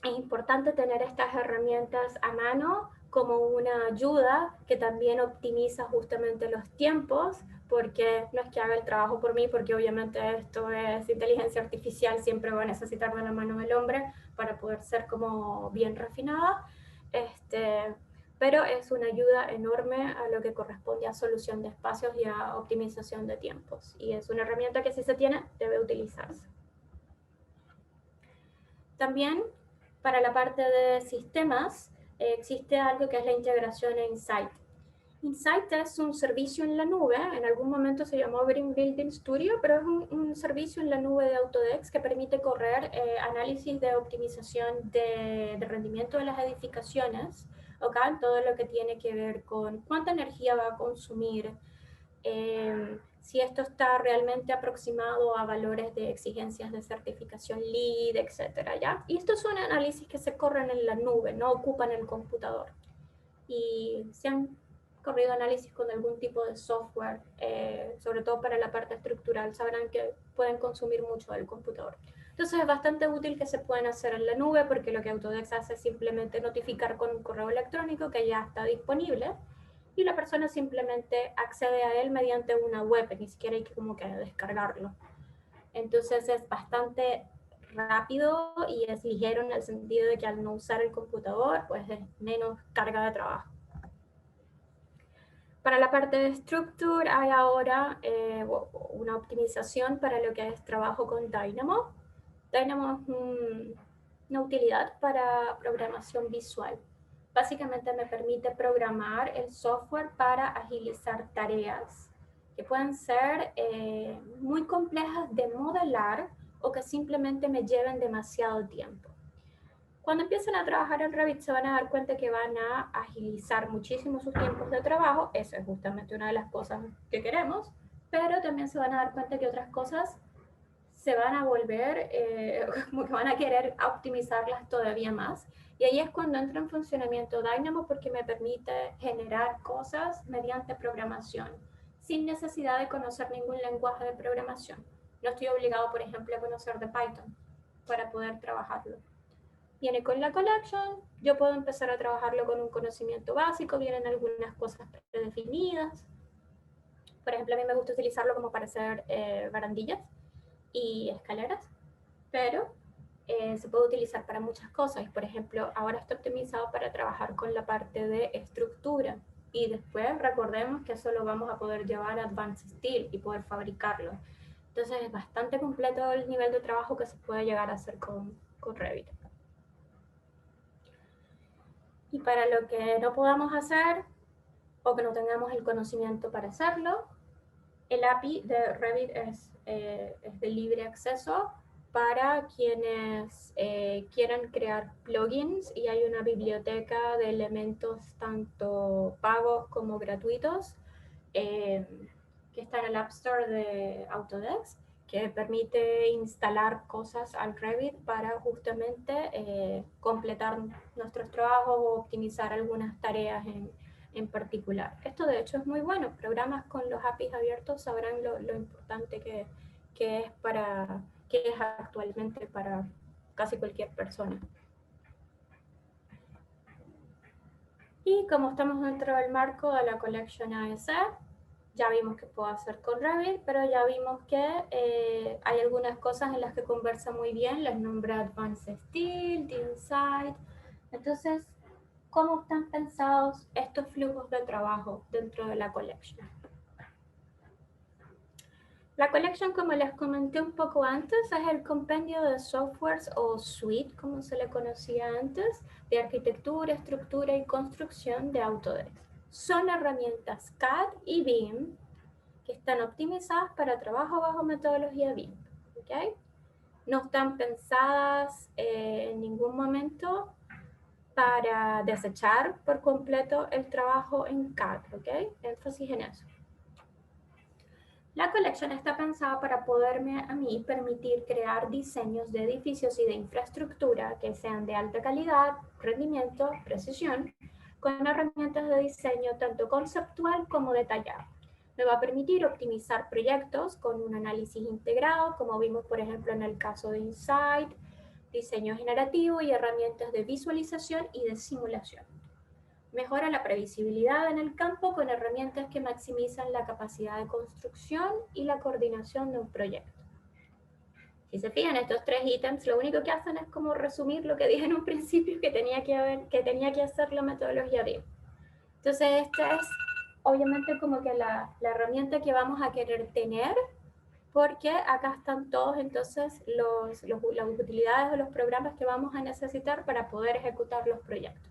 importante tener estas herramientas a mano como una ayuda que también optimiza justamente los tiempos, porque no es que haga el trabajo por mí, porque obviamente esto es inteligencia artificial, siempre va a necesitar de la mano del hombre para poder ser como bien refinada, pero es una ayuda enorme a lo que corresponde a solución de espacios y a optimización de tiempos. Y es una herramienta que si se tiene, debe utilizarse. También para la parte de sistemas existe algo que es la integración en Insight. Insight es un servicio en la nube, en algún momento se llamó Green Building Studio, pero es un servicio en la nube de Autodesk que permite correr análisis de optimización de rendimiento de las edificaciones, ¿okay? Todo lo que tiene que ver con cuánta energía va a consumir, si esto está realmente aproximado a valores de exigencias de certificación LEED, etcétera, ¿ya? Y estos son análisis que se corren en la nube, no ocupan el computador. Y se han corrido análisis con algún tipo de software, sobre todo para la parte estructural, sabrán que pueden consumir mucho del computador. Entonces es bastante útil que se puedan hacer en la nube porque lo que Autodesk hace es simplemente notificar con un correo electrónico que ya está disponible y la persona simplemente accede a él mediante una web, ni siquiera hay que como que descargarlo. Entonces es bastante rápido y es ligero en el sentido de que al no usar el computador, pues es menos carga de trabajo. Para la parte de Structure hay ahora una optimización para lo que es trabajo con Dynamo. Dynamo es una utilidad para programación visual. Básicamente me permite programar el software para agilizar tareas que pueden ser muy complejas de modelar o que simplemente me lleven demasiado tiempo. Cuando empiecen a trabajar en Revit se van a dar cuenta que van a agilizar muchísimo sus tiempos de trabajo, eso es justamente una de las cosas que queremos, pero también se van a dar cuenta que otras cosas se van a volver, como que van a querer optimizarlas todavía más. Y ahí es cuando entra en funcionamiento Dynamo porque me permite generar cosas mediante programación, sin necesidad de conocer ningún lenguaje de programación. No estoy obligado, por ejemplo, a conocer de Python para poder trabajarlo. Viene con la collection, yo puedo empezar a trabajarlo con un conocimiento básico, vienen algunas cosas predefinidas. Por ejemplo, a mí me gusta utilizarlo como para hacer barandillas y escaleras, pero se puede utilizar para muchas cosas. Por ejemplo, ahora está optimizado para trabajar con la parte de estructura y después recordemos que eso lo vamos a poder llevar a Advanced Steel y poder fabricarlo. Entonces es bastante completo el nivel de trabajo que se puede llegar a hacer con Revit. Y para lo que no podamos hacer o que no tengamos el conocimiento para hacerlo, el API de Revit es de libre acceso para quienes quieran crear plugins y hay una biblioteca de elementos tanto pagos como gratuitos que está en el App Store de Autodesk, que permite instalar cosas al Revit para justamente completar nuestros trabajos o optimizar algunas tareas en particular. Esto de hecho es muy bueno. Programas con los APIs abiertos sabrán lo importante que es actualmente para casi cualquier persona. Y como estamos dentro del marco de la Collection AS, ya vimos que puedo hacer con Revit, pero ya vimos que hay algunas cosas en las que conversa muy bien, les nombré Advanced Steel, Insight. Entonces, ¿cómo están pensados estos flujos de trabajo dentro de la Collection? La Collection, como les comenté un poco antes, es el compendio de softwares o suite, como se le conocía antes, de arquitectura, estructura y construcción de Autodesk. Son herramientas CAD y BIM que están optimizadas para trabajo bajo metodología BIM. ¿Okay? No están pensadas en ningún momento para desechar por completo el trabajo en CAD. ¿Okay? Énfasis en eso. La Collection está pensada para poderme a mí permitir crear diseños de edificios y de infraestructura que sean de alta calidad, rendimiento, precisión, con herramientas de diseño tanto conceptual como detallado. Me va a permitir optimizar proyectos con un análisis integrado, como vimos por ejemplo en el caso de Insight, diseño generativo y herramientas de visualización y de simulación. Mejora la previsibilidad en el campo con herramientas que maximizan la capacidad de construcción y la coordinación de un proyecto. Si se fijan, estos tres ítems lo único que hacen es como resumir lo que dije en un principio que tenía que hacer la metodología BIM. Entonces, esta es obviamente como que la herramienta que vamos a querer tener, porque acá están todos entonces las utilidades o los programas que vamos a necesitar para poder ejecutar los proyectos.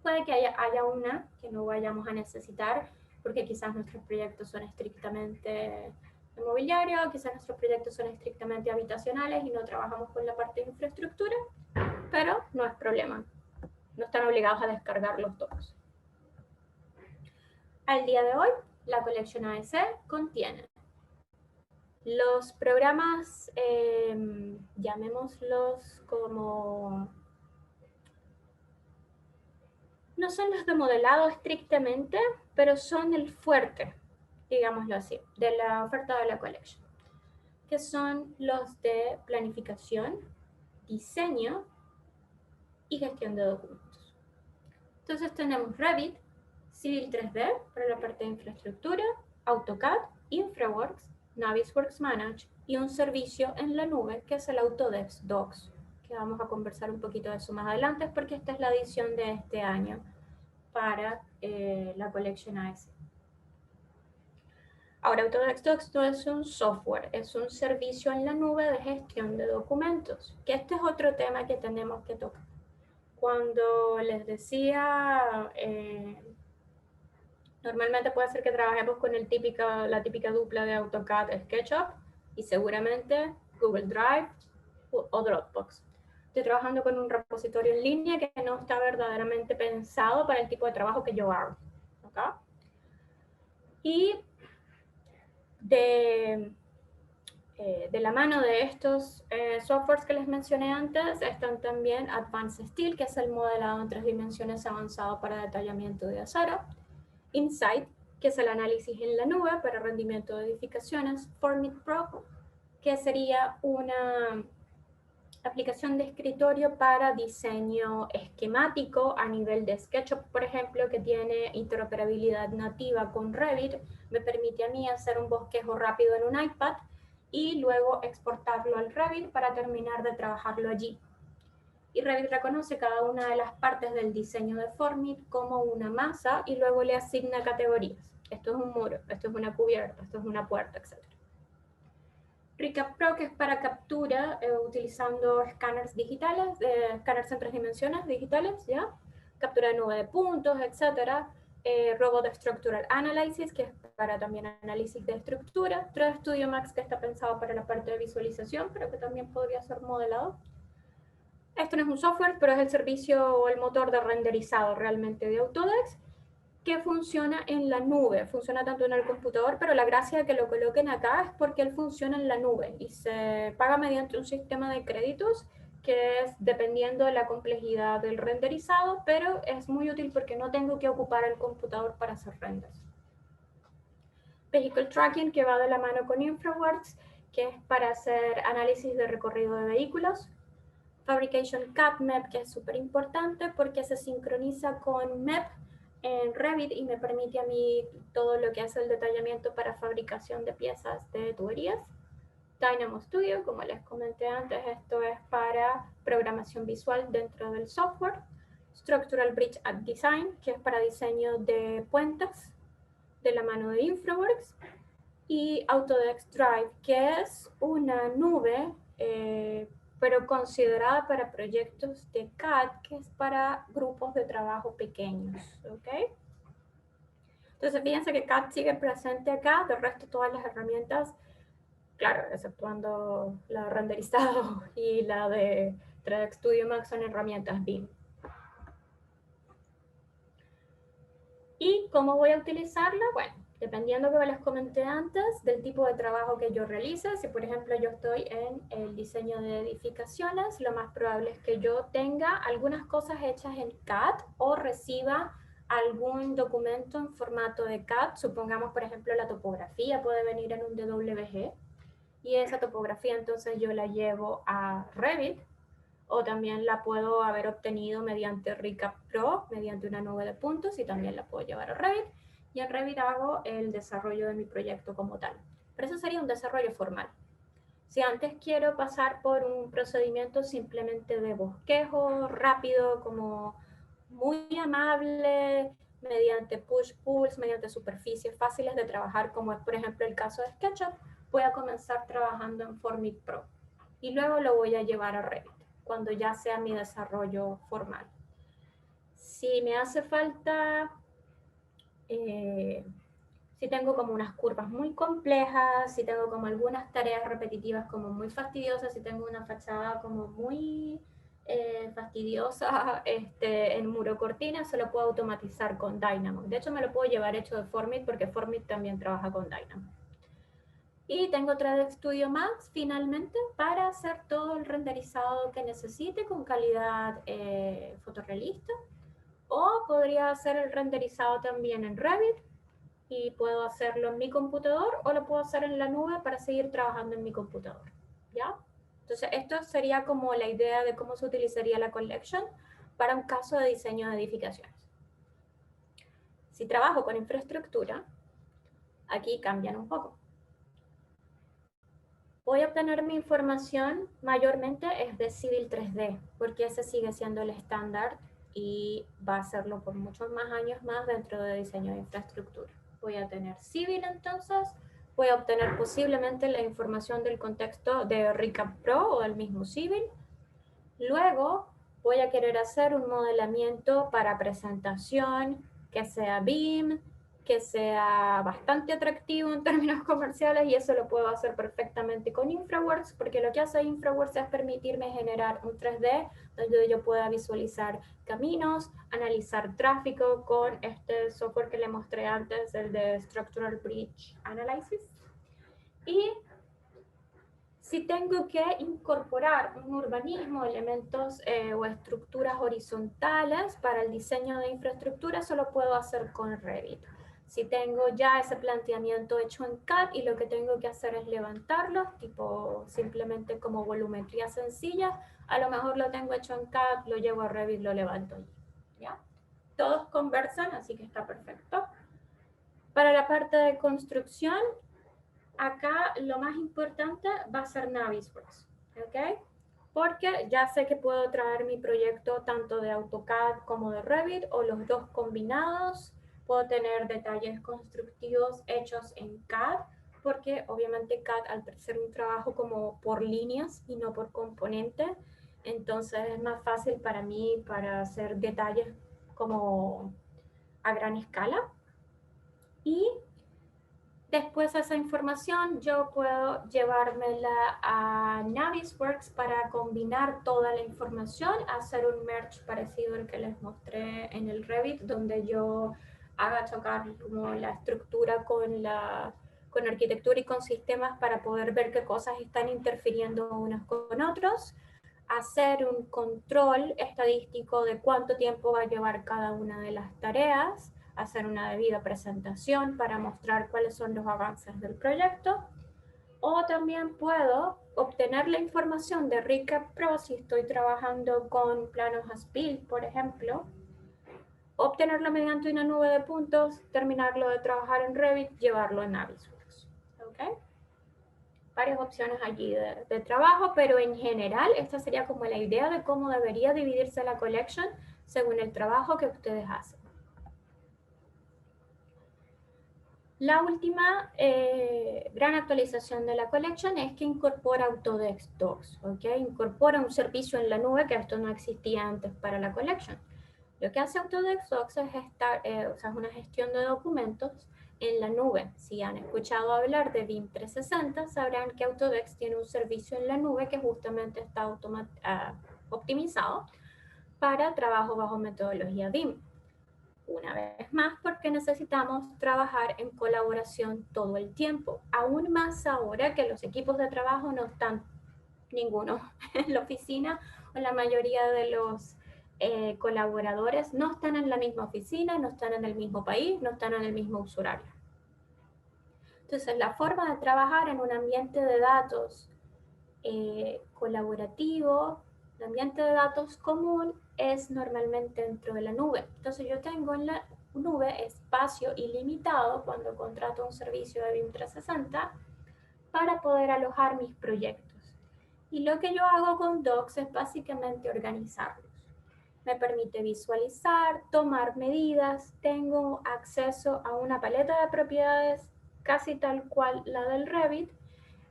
Puede que haya una que no vayamos a necesitar, porque quizás nuestros proyectos son estrictamente inmobiliarios, quizás nuestros proyectos son estrictamente habitacionales y no trabajamos con la parte de infraestructura, pero no es problema. No están obligados a descargarlos todos. Al día de hoy, la Collection AS contiene los programas, llamémoslos como, no son los de modelado estrictamente, pero son el fuerte, digámoslo así, de la oferta de la Collection, que son los de planificación, diseño y gestión de documentos. Entonces tenemos Revit, Civil 3D para la parte de infraestructura, AutoCAD, InfraWorks, Navisworks Manage y un servicio en la nube que es el Autodesk Docs, que vamos a conversar un poquito de eso más adelante porque esta es la edición de este año para la Collection AS. Ahora, Autodesk Docs no es un software, es un servicio en la nube de gestión de documentos, que este es otro tema que tenemos que tocar. Cuando les decía, normalmente puede ser que trabajemos con la típica dupla de AutoCAD SketchUp y seguramente Google Drive o Dropbox. Estoy trabajando con un repositorio en línea que no está verdaderamente pensado para el tipo de trabajo que yo hago. ¿Okay? Y de la mano de estos softwares que les mencioné antes, están también Advanced Steel, que es el modelado en 3 dimensiones avanzado para detallamiento de acero, Insight, que es el análisis en la nube para rendimiento de edificaciones, Formit Pro, que sería una aplicación de escritorio para diseño esquemático a nivel de SketchUp, por ejemplo, que tiene interoperabilidad nativa con Revit, me permite a mí hacer un bosquejo rápido en un iPad y luego exportarlo al Revit para terminar de trabajarlo allí. Y Revit reconoce cada una de las partes del diseño de Formit como una masa y luego le asigna categorías. Esto es un muro, esto es una cubierta, esto es una puerta, etc. Recap Pro, que es para captura utilizando escáneres digitales, escáneres en 3 dimensiones digitales, ¿ya? Captura de nube de puntos, etc. Robot Structural Analysis, que es para también análisis de estructura. 3D Studio Max, que está pensado para la parte de visualización, pero que también podría ser modelado. Esto no es un software, pero es el servicio o el motor de renderizado realmente de Autodesk, que funciona en la nube, funciona tanto en el computador, pero la gracia de que lo coloquen acá es porque él funciona en la nube y se paga mediante un sistema de créditos que es dependiendo de la complejidad del renderizado, pero es muy útil porque no tengo que ocupar el computador para hacer renders. Vehicle Tracking, que va de la mano con InfraWorks, que es para hacer análisis de recorrido de vehículos. Fabrication CAD Map, que es súper importante porque se sincroniza con MEP en Revit y me permite a mí todo lo que hace el detallamiento para fabricación de piezas de tuberías. Dynamo Studio, como les comenté antes, esto es para programación visual dentro del software. Structural Bridge Design, que es para diseño de puentes de la mano de InfraWorks. Y Autodesk Drive, que es una nube pero considerada para proyectos de CAD, que es para grupos de trabajo pequeños, ¿ok? Entonces, fíjense que CAD sigue presente acá, de resto todas las herramientas, claro, exceptuando la de renderizado y la de 3D Studio Max, son herramientas BIM. ¿Y cómo voy a utilizarla? Bueno, dependiendo que les comenté antes del tipo de trabajo que yo realice, si por ejemplo yo estoy en el diseño de edificaciones, lo más probable es que yo tenga algunas cosas hechas en CAD o reciba algún documento en formato de CAD. Supongamos, por ejemplo, la topografía puede venir en un DWG y esa topografía entonces yo la llevo a Revit, o también la puedo haber obtenido mediante Recap Pro, mediante una nube de puntos, y también la puedo llevar a Revit, y en Revit hago el desarrollo de mi proyecto como tal. Pero eso sería un desarrollo formal. Si antes quiero pasar por un procedimiento simplemente de bosquejo rápido, como muy amable, mediante push-pulls, mediante superficies fáciles de trabajar, como es por ejemplo el caso de SketchUp, voy a comenzar trabajando en Formit Pro y luego lo voy a llevar a Revit cuando ya sea mi desarrollo formal. Si me hace falta, si tengo como unas curvas muy complejas, si tengo como algunas tareas repetitivas como muy fastidiosas, si tengo una fachada como muy fastidiosa en muro cortina, se lo puedo automatizar con Dynamo. De hecho, me lo puedo llevar hecho de Formit porque Formit también trabaja con Dynamo. Y tengo 3D Studio Max finalmente para hacer todo el renderizado que necesite con calidad fotorrealista. O podría hacer el renderizado también en Revit y puedo hacerlo en mi computador o lo puedo hacer en la nube para seguir trabajando en mi computador. ¿Ya? Entonces, esto sería como la idea de cómo se utilizaría la collection para un caso de diseño de edificaciones. Si trabajo con infraestructura, aquí cambian un poco. Voy a obtener mi información mayormente es de Civil 3D, porque ese sigue siendo el estándar y va a serlo por muchos más años más dentro de diseño de infraestructura. Voy a tener Civil entonces, voy a obtener posiblemente la información del contexto de RICAP Pro o del mismo Civil. Luego voy a querer hacer un modelamiento para presentación que sea BIM, que sea bastante atractivo en términos comerciales y eso lo puedo hacer perfectamente con InfraWorks porque lo que hace InfraWorks es permitirme generar un 3D donde yo pueda visualizar caminos, analizar tráfico con este software que le mostré antes, el de Structural Bridge Analysis. Y si tengo que incorporar un urbanismo, elementos o estructuras horizontales para el diseño de infraestructura, eso lo puedo hacer con Revit. Si tengo ya ese planteamiento hecho en CAD y lo que tengo que hacer es levantarlo, tipo simplemente como volumetría sencilla, a lo mejor lo tengo hecho en CAD, lo llevo a Revit, lo levanto allí. ¿Ya? Todos conversan, así que está perfecto. Para la parte de construcción, acá lo más importante va a ser Navisworks, ¿ok? Porque ya sé que puedo traer mi proyecto tanto de AutoCAD como de Revit o los dos combinados. Puedo tener detalles constructivos hechos en CAD, porque obviamente CAD al ser un trabajo como por líneas y no por componente, entonces es más fácil para mí para hacer detalles como a gran escala. Y después esa información yo puedo llevármela a Navisworks para combinar toda la información, hacer un merge parecido al que les mostré en el Revit, donde yo haga chocar como la estructura con arquitectura y con sistemas para poder ver qué cosas están interfiriendo unos con otros, hacer un control estadístico de cuánto tiempo va a llevar cada una de las tareas, hacer una debida presentación para mostrar cuáles son los avances del proyecto, o también puedo obtener la información de RICAP Pro si estoy trabajando con planos as-built, por ejemplo, obtenerlo mediante una nube de puntos, terminarlo de trabajar en Revit, llevarlo en Navisworks. ¿Okay? Varias opciones allí de trabajo, pero en general esta sería como la idea de cómo debería dividirse la collection según el trabajo que ustedes hacen. La última gran actualización de la collection es que incorpora Autodesk Docs, ¿ok? Incorpora un servicio en la nube que esto no existía antes para la collection. Lo que hace Autodesk Docs es, es una gestión de documentos en la nube. Si han escuchado hablar de BIM 360, sabrán que Autodesk tiene un servicio en la nube que justamente está optimizado para trabajo bajo metodología BIM. Una vez más, porque necesitamos trabajar en colaboración todo el tiempo, aún más ahora que los equipos de trabajo no están ninguno en la oficina o la mayoría de los colaboradores no están en la misma oficina, no están en el mismo país, no están en el mismo uso horario. Entonces, la forma de trabajar en un ambiente de datos colaborativo, el ambiente de datos común es normalmente dentro de la nube. Entonces yo tengo en la nube espacio ilimitado cuando contrato un servicio de BIM 360 para poder alojar mis proyectos. Y lo que yo hago con Docs es básicamente organizarlos. me permite visualizar, tomar medidas, tengo acceso a una paleta de propiedades casi tal cual la del Revit,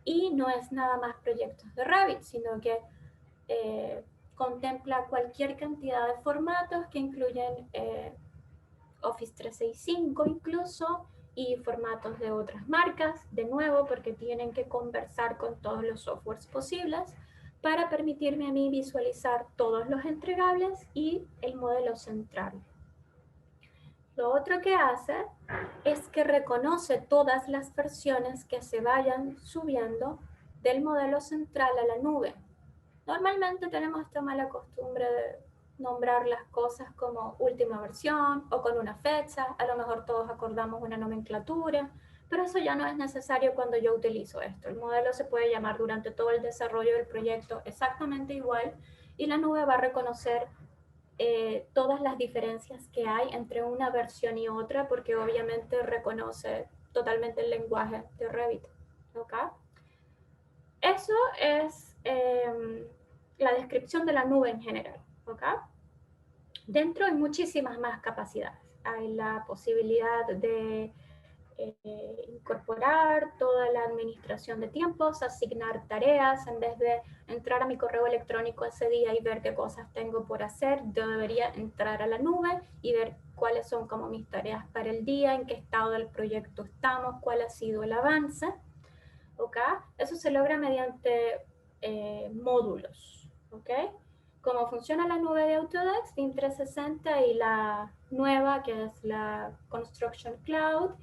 y no es nada más proyectos de Revit, sino que contempla cualquier cantidad de formatos que incluyen Office 365 incluso, y formatos de otras marcas, de nuevo porque tienen que conversar con todos los softwares posibles para permitirme a mí visualizar todos los entregables y el modelo central. Lo otro que hace es que reconoce todas las versiones que se vayan subiendo del modelo central a la nube. Normalmente tenemos esta mala costumbre de nombrar las cosas como última versión o con una fecha, a lo mejor todos acordamos una nomenclatura, pero eso ya no es necesario cuando yo utilizo esto. El modelo se puede llamar durante todo el desarrollo del proyecto exactamente igual y la nube va a reconocer todas las diferencias que hay entre una versión y otra porque obviamente reconoce totalmente el lenguaje de Revit. ¿Okay? Eso es la descripción de la nube en general. ¿Okay? Dentro hay muchísimas más capacidades. Hay la posibilidad de incorporar toda la administración de tiempos, asignar tareas, en vez de entrar a mi correo electrónico ese día y ver qué cosas tengo por hacer, yo debería entrar a la nube y ver cuáles son como mis tareas para el día, en qué estado del proyecto estamos, cuál ha sido el avance. ¿Okay? Eso se logra mediante módulos. ¿Okay? Cómo funciona la nube de Autodesk, BIM 360 y la nueva que es la Construction Cloud,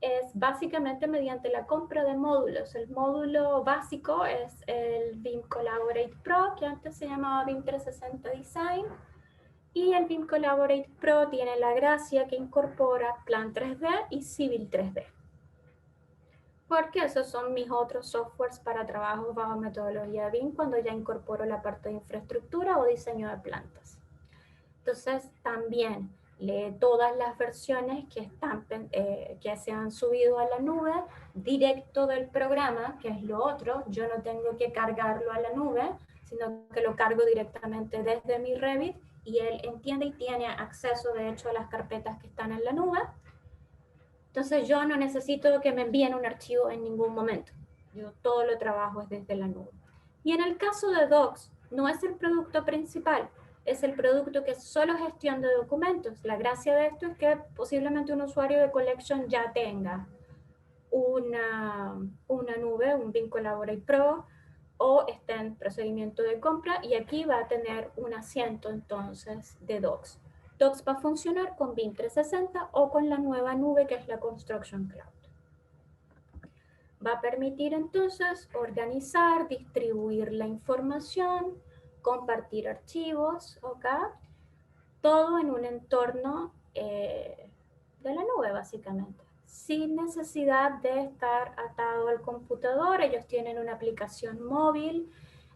es básicamente mediante la compra de módulos. El módulo básico es el BIM Collaborate Pro, que antes se llamaba BIM 360 Design, y el BIM Collaborate Pro tiene la gracia que incorpora Plan 3D y Civil 3D. Porque esos son mis otros softwares para trabajos bajo metodología BIM cuando ya incorporo la parte de infraestructura o diseño de plantas. Entonces también lee todas las versiones que se han subido a la nube directo del programa, que es lo otro. Yo no tengo que cargarlo a la nube, sino que lo cargo directamente desde mi Revit y él entiende y tiene acceso de hecho a las carpetas que están en la nube. Entonces yo no necesito que me envíen un archivo en ningún momento. Yo todo lo trabajo es desde la nube. Y en el caso de Docs, no es el producto principal, es el producto que es solo gestión de documentos. La gracia de esto es que posiblemente un usuario de Collection ya tenga una nube, un BIM Collaborate Pro, o esté en procedimiento de compra y aquí va a tener un asiento entonces de Docs. Docs va a funcionar con BIM 360 o con la nueva nube que es la Construction Cloud. Va a permitir entonces organizar, distribuir la información, compartir archivos, ¿ok? Todo en un entorno de la nube básicamente, sin necesidad de estar atado al computador. Ellos tienen una aplicación móvil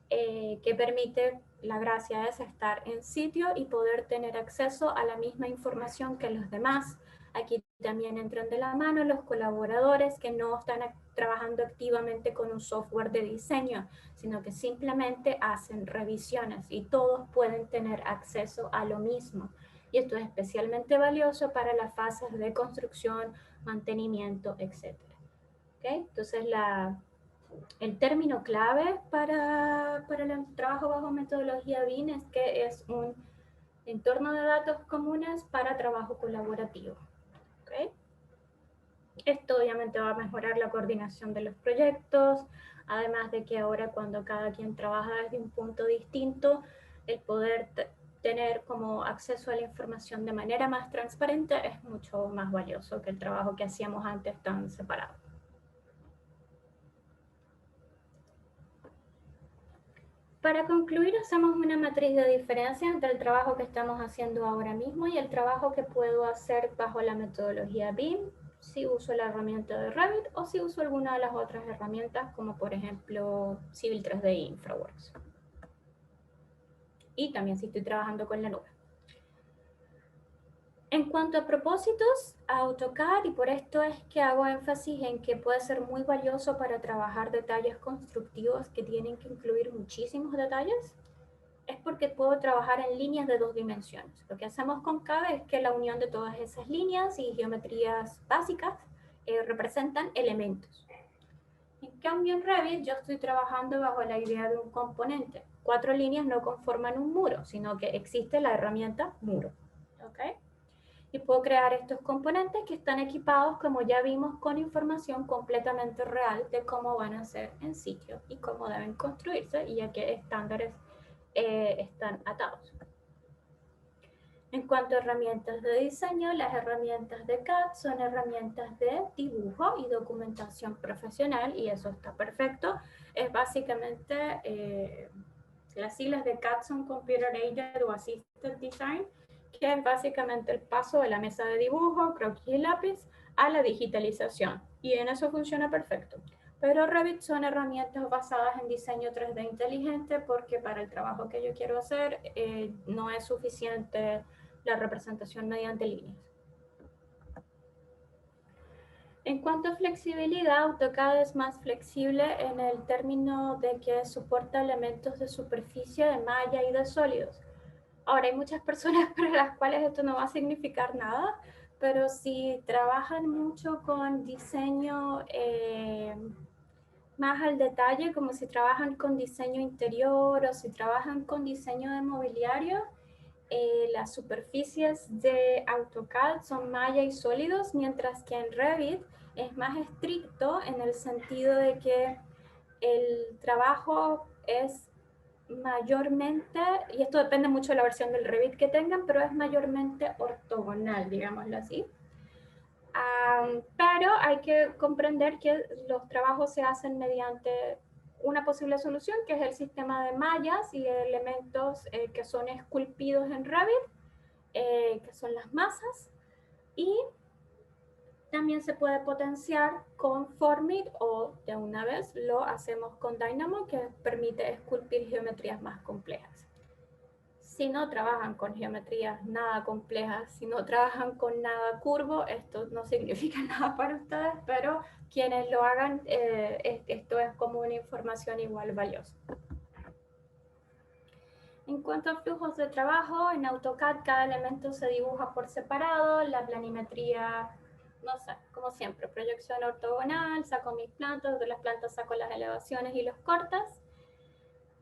que permite, la gracia es estar en sitio y poder tener acceso a la misma información que los demás. Aquí también entran de la mano los colaboradores que no están trabajando activamente con un software de diseño, sino que simplemente hacen revisiones y todos pueden tener acceso a lo mismo. Y esto es especialmente valioso para las fases de construcción, mantenimiento, etc. ¿Okay? Entonces, el término clave para el trabajo bajo metodología BIM es que es un entorno de datos comunes para trabajo colaborativo. ¿Okay? Esto obviamente va a mejorar la coordinación de los proyectos, además de que ahora cuando cada quien trabaja desde un punto distinto, el poder tener como acceso a la información de manera más transparente es mucho más valioso que el trabajo que hacíamos antes tan separado. Para concluir, hacemos una matriz de diferencia entre el trabajo que estamos haciendo ahora mismo y el trabajo que puedo hacer bajo la metodología BIM, si uso la herramienta de Revit o si uso alguna de las otras herramientas, como por ejemplo Civil 3D e InfraWorks. Y también si estoy trabajando con la nube. En cuanto a propósitos, AutoCAD, y por esto es que hago énfasis en que puede ser muy valioso para trabajar detalles constructivos que tienen que incluir muchísimos detalles. es porque puedo trabajar en líneas de 2 dimensiones. Lo que hacemos con CAD es que la unión de todas esas líneas y geometrías básicas representan elementos. En cambio, en Revit yo estoy trabajando bajo la idea de un componente. 4 líneas no conforman un muro, sino que existe la herramienta muro. ¿Ok? Y puedo crear estos componentes que están equipados, como ya vimos, con información completamente real de cómo van a ser en sitio y cómo deben construirse y a qué estándares están atados. En cuanto a herramientas de diseño, las herramientas de CAD son herramientas de dibujo y documentación profesional y eso está perfecto. Es básicamente, las siglas de CAD son Computer Aided o Assisted Design, que es básicamente el paso de la mesa de dibujo, croquis y lápiz a la digitalización y en eso funciona perfecto. Pero Revit son herramientas basadas en diseño 3D inteligente porque para el trabajo que yo quiero hacer no es suficiente la representación mediante líneas. En cuanto a flexibilidad, AutoCAD es más flexible en el término de que soporta elementos de superficie, de malla y de sólidos. Ahora, hay muchas personas para las cuales esto no va a significar nada, pero si trabajan mucho con diseño más al detalle, como si trabajan con diseño interior o si trabajan con diseño de mobiliario, las superficies de AutoCAD son malla y sólidos, mientras que en Revit es más estricto en el sentido de que el trabajo es mayormente, y esto depende mucho de la versión del Revit que tengan, pero es mayormente ortogonal, digámoslo así. Pero hay que comprender que los trabajos se hacen mediante una posible solución, que es el sistema de mallas y elementos que son esculpidos en Revit, que son las masas, y también se puede potenciar con Formit o de una vez lo hacemos con Dynamo, que permite esculpir geometrías más complejas. Si no trabajan con geometrías nada complejas, si no trabajan con nada curvo, esto no significa nada para ustedes, pero quienes lo hagan, esto es como una información igual valiosa. En cuanto a flujos de trabajo, en AutoCAD cada elemento se dibuja por separado, la planimetría, no sé, como siempre, proyección ortogonal, saco mis plantas, de las plantas saco las elevaciones y los cortes.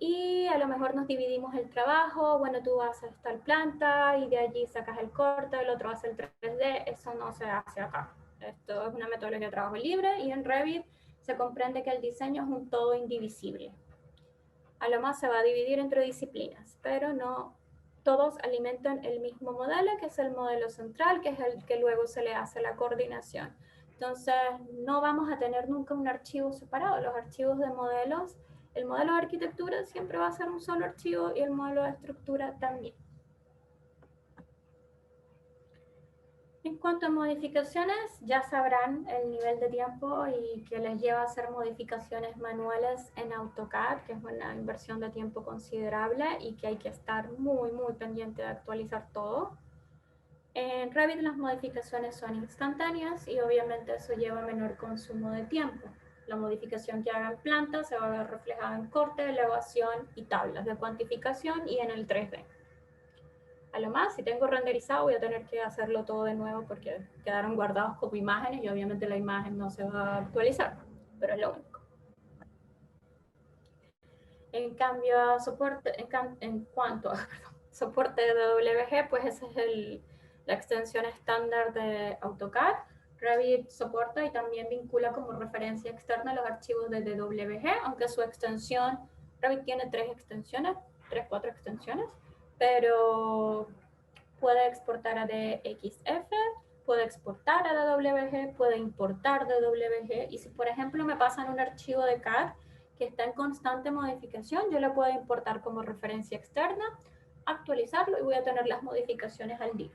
Y a lo mejor nos dividimos el trabajo, bueno, tú haces tal planta y de allí sacas el corte, el otro hace el 3D, eso no se hace acá. Esto es una metodología de trabajo libre y en Revit se comprende que el diseño es un todo indivisible. A lo más se va a dividir entre disciplinas, pero no todos alimentan el mismo modelo, que es el modelo central, que es el que luego se le hace la coordinación. Entonces, no vamos a tener nunca un archivo separado. Los archivos de modelos, el modelo de arquitectura siempre va a ser un solo archivo y el modelo de estructura también. En cuanto a modificaciones, ya sabrán el nivel de tiempo y que les lleva a hacer modificaciones manuales en AutoCAD, que es una inversión de tiempo considerable y que hay que estar muy, muy pendiente de actualizar todo. En Revit las modificaciones son instantáneas y obviamente eso lleva menor consumo de tiempo. La modificación que haga en planta se va a ver reflejada en corte, elevación y tablas de cuantificación y en el 3D. A lo más, si tengo renderizado, voy a tener que hacerlo todo de nuevo porque quedaron guardados como imágenes y obviamente la imagen no se va a actualizar, pero es lo único. En cambio, soporte, en cuanto a soporte de DWG, pues esa es la extensión estándar de AutoCAD. Revit soporta y también vincula como referencia externa los archivos de DWG, aunque su extensión, Revit tiene 4 extensiones, pero puede exportar a DXF, puede exportar a DWG, puede importar DWG y si por ejemplo me pasan un archivo de CAD que está en constante modificación, yo lo puedo importar como referencia externa, actualizarlo y voy a tener las modificaciones al día.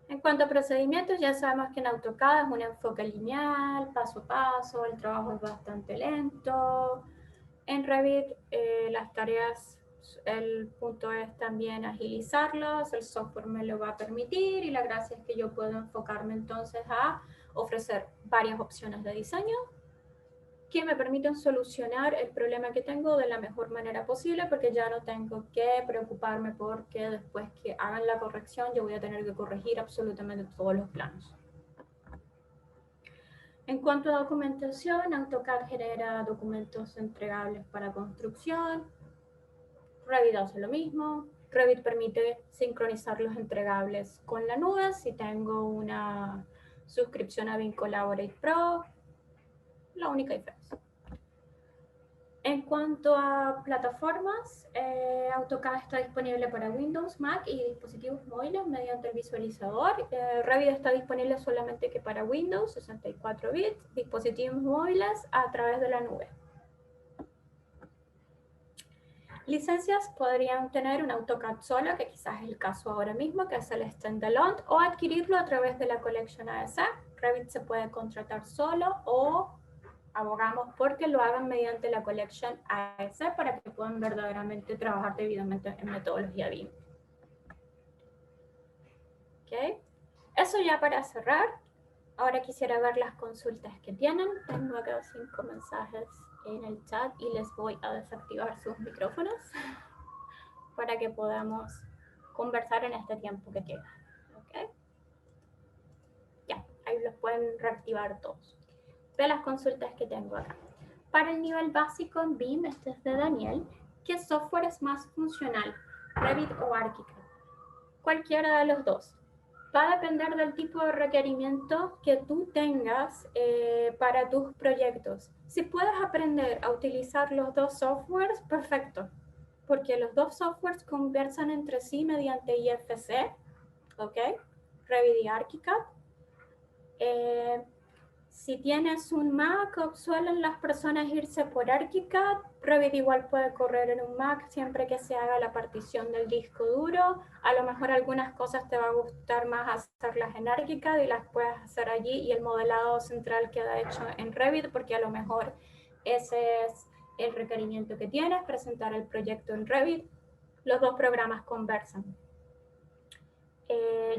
En cuanto a procedimientos, ya sabemos que en AutoCAD es un enfoque lineal, paso a paso, el trabajo es bastante lento. En Revit las tareas, el punto es también agilizarlas, el software me lo va a permitir y la gracia es que yo puedo enfocarme entonces a ofrecer varias opciones de diseño que me permiten solucionar el problema que tengo de la mejor manera posible, porque ya no tengo que preocuparme porque después que hagan la corrección yo voy a tener que corregir absolutamente todos los planos. En cuanto a documentación, AutoCAD genera documentos entregables para construcción, Revit hace lo mismo, Revit permite sincronizar los entregables con la nube si tengo una suscripción a Bing Collaborate Pro, la única diferencia. En cuanto a plataformas, AutoCAD está disponible para Windows, Mac y dispositivos móviles mediante el visualizador. Revit está disponible solamente que para Windows, 64 bits, dispositivos móviles a través de la nube. Licencias podrían tener un AutoCAD solo, que quizás es el caso ahora mismo, que es el standalone, o adquirirlo a través de la Collection AS. Revit se puede contratar solo o abogamos porque lo hagan mediante la Collection AS para que puedan verdaderamente trabajar debidamente en metodología BIM. ¿Okay? Eso ya para cerrar. Ahora quisiera ver las consultas que tienen. Tengo acá 5 mensajes en el chat y les voy a desactivar sus micrófonos para que podamos conversar en este tiempo que queda. ¿Okay? Ya, ahí los pueden reactivar todos. Ve las consultas que tengo acá. Para el nivel básico en BIM, este es de Daniel. ¿Qué software es más funcional, Revit o ArchiCAD? Cualquiera de los dos. Va a depender del tipo de requerimiento que tú tengas para tus proyectos. Si puedes aprender a utilizar los dos softwares, perfecto, porque los dos softwares conversan entre sí mediante IFC, ¿ok? Revit y ArchiCAD. Si tienes un Mac, suelen las personas irse por ArchiCAD. Revit igual puede correr en un Mac siempre que se haga la partición del disco duro. A lo mejor algunas cosas te va a gustar más hacerlas en ArchiCAD y las puedes hacer allí y el modelado central queda hecho en Revit porque a lo mejor ese es el requerimiento que tienes, presentar el proyecto en Revit. Los dos programas conversan.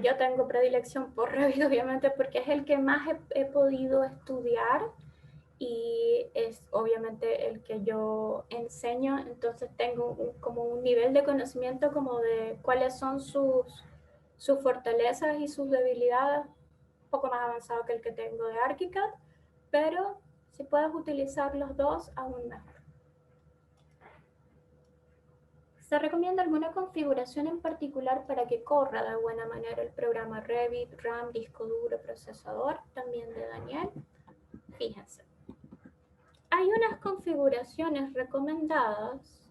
Yo tengo predilección por Revit, obviamente, porque es el que más he podido estudiar y es obviamente el que yo enseño, entonces tengo como un nivel de conocimiento como de cuáles son sus fortalezas y sus debilidades, un poco más avanzado que el que tengo de ArchiCAD, pero si puedes utilizar los dos, aún mejor. ¿Se recomienda alguna configuración en particular para que corra de buena manera el programa Revit, RAM, disco duro, procesador? También de Daniel. Fíjense. Hay unas configuraciones recomendadas.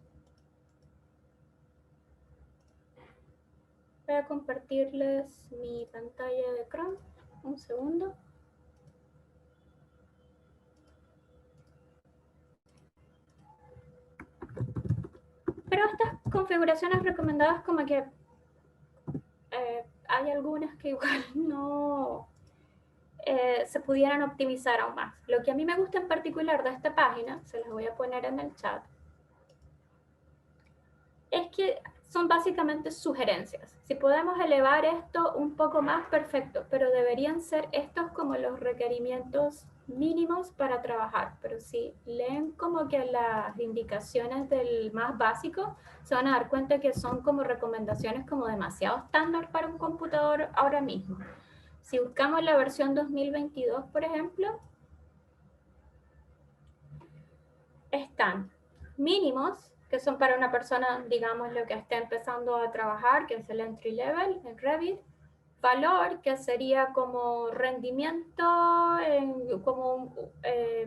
Voy a compartirles mi pantalla de Chrome. Un segundo. Pero estas configuraciones recomendadas como que hay algunas que igual no se pudieran optimizar aún más. Lo que a mí me gusta en particular de esta página, se las voy a poner en el chat, es que son básicamente sugerencias. Si podemos elevar esto un poco más, perfecto, pero deberían ser estos como los requerimientos mínimos para trabajar. Pero si leen como que las indicaciones del más básico, se van a dar cuenta que son como recomendaciones como demasiado estándar para un computador ahora mismo. Si buscamos la versión 2022, por ejemplo, están mínimos, que son para una persona, digamos, lo que esté empezando a trabajar, que es el entry level en Revit. Valor, que sería como rendimiento, como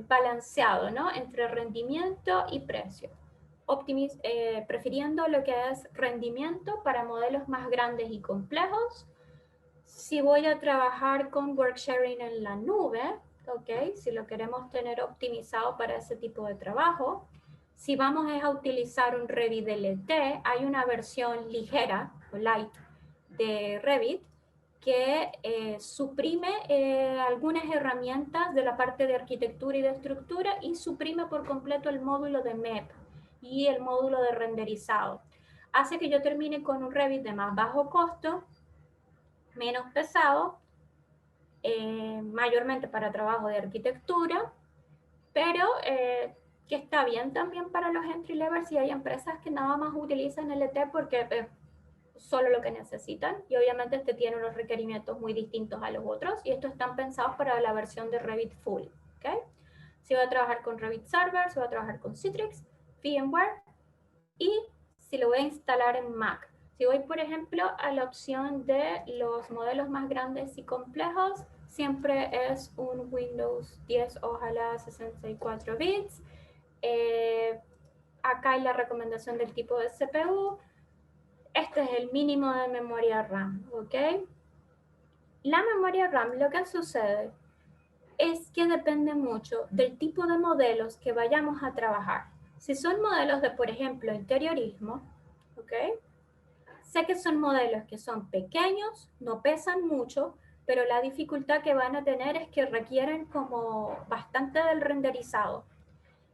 balanceado, ¿no? Entre rendimiento y precio. Prefiriendo lo que es rendimiento para modelos más grandes y complejos. Si voy a trabajar con work sharing en la nube, ¿ok? Si lo queremos tener optimizado para ese tipo de trabajo. Si vamos a utilizar un Revit LT, hay una versión ligera o light de Revit que suprime algunas herramientas de la parte de arquitectura y de estructura y suprime por completo el módulo de MEP y el módulo de renderizado. Hace que yo termine con un Revit de más bajo costo, menos pesado, mayormente para trabajo de arquitectura, pero que está bien también para los entry levels y hay empresas que nada más utilizan LT porque es solo lo que necesitan y obviamente este tiene unos requerimientos muy distintos a los otros y estos están pensados para la versión de Revit Full. ¿Okay? Si va a trabajar con Revit Server, si va a trabajar con Citrix, VMware y si lo voy a instalar en Mac. Si voy, por ejemplo, a la opción de los modelos más grandes y complejos, siempre es un Windows 10, ojalá 64 bits. Acá hay la recomendación del tipo de CPU. Este es el mínimo de memoria RAM, ¿ok? La memoria RAM, lo que sucede es que depende mucho del tipo de modelos que vayamos a trabajar. Si son modelos de, por ejemplo, interiorismo, ¿ok? Sé que son modelos que son pequeños, no pesan mucho, pero la dificultad que van a tener es que requieren como bastante del renderizado.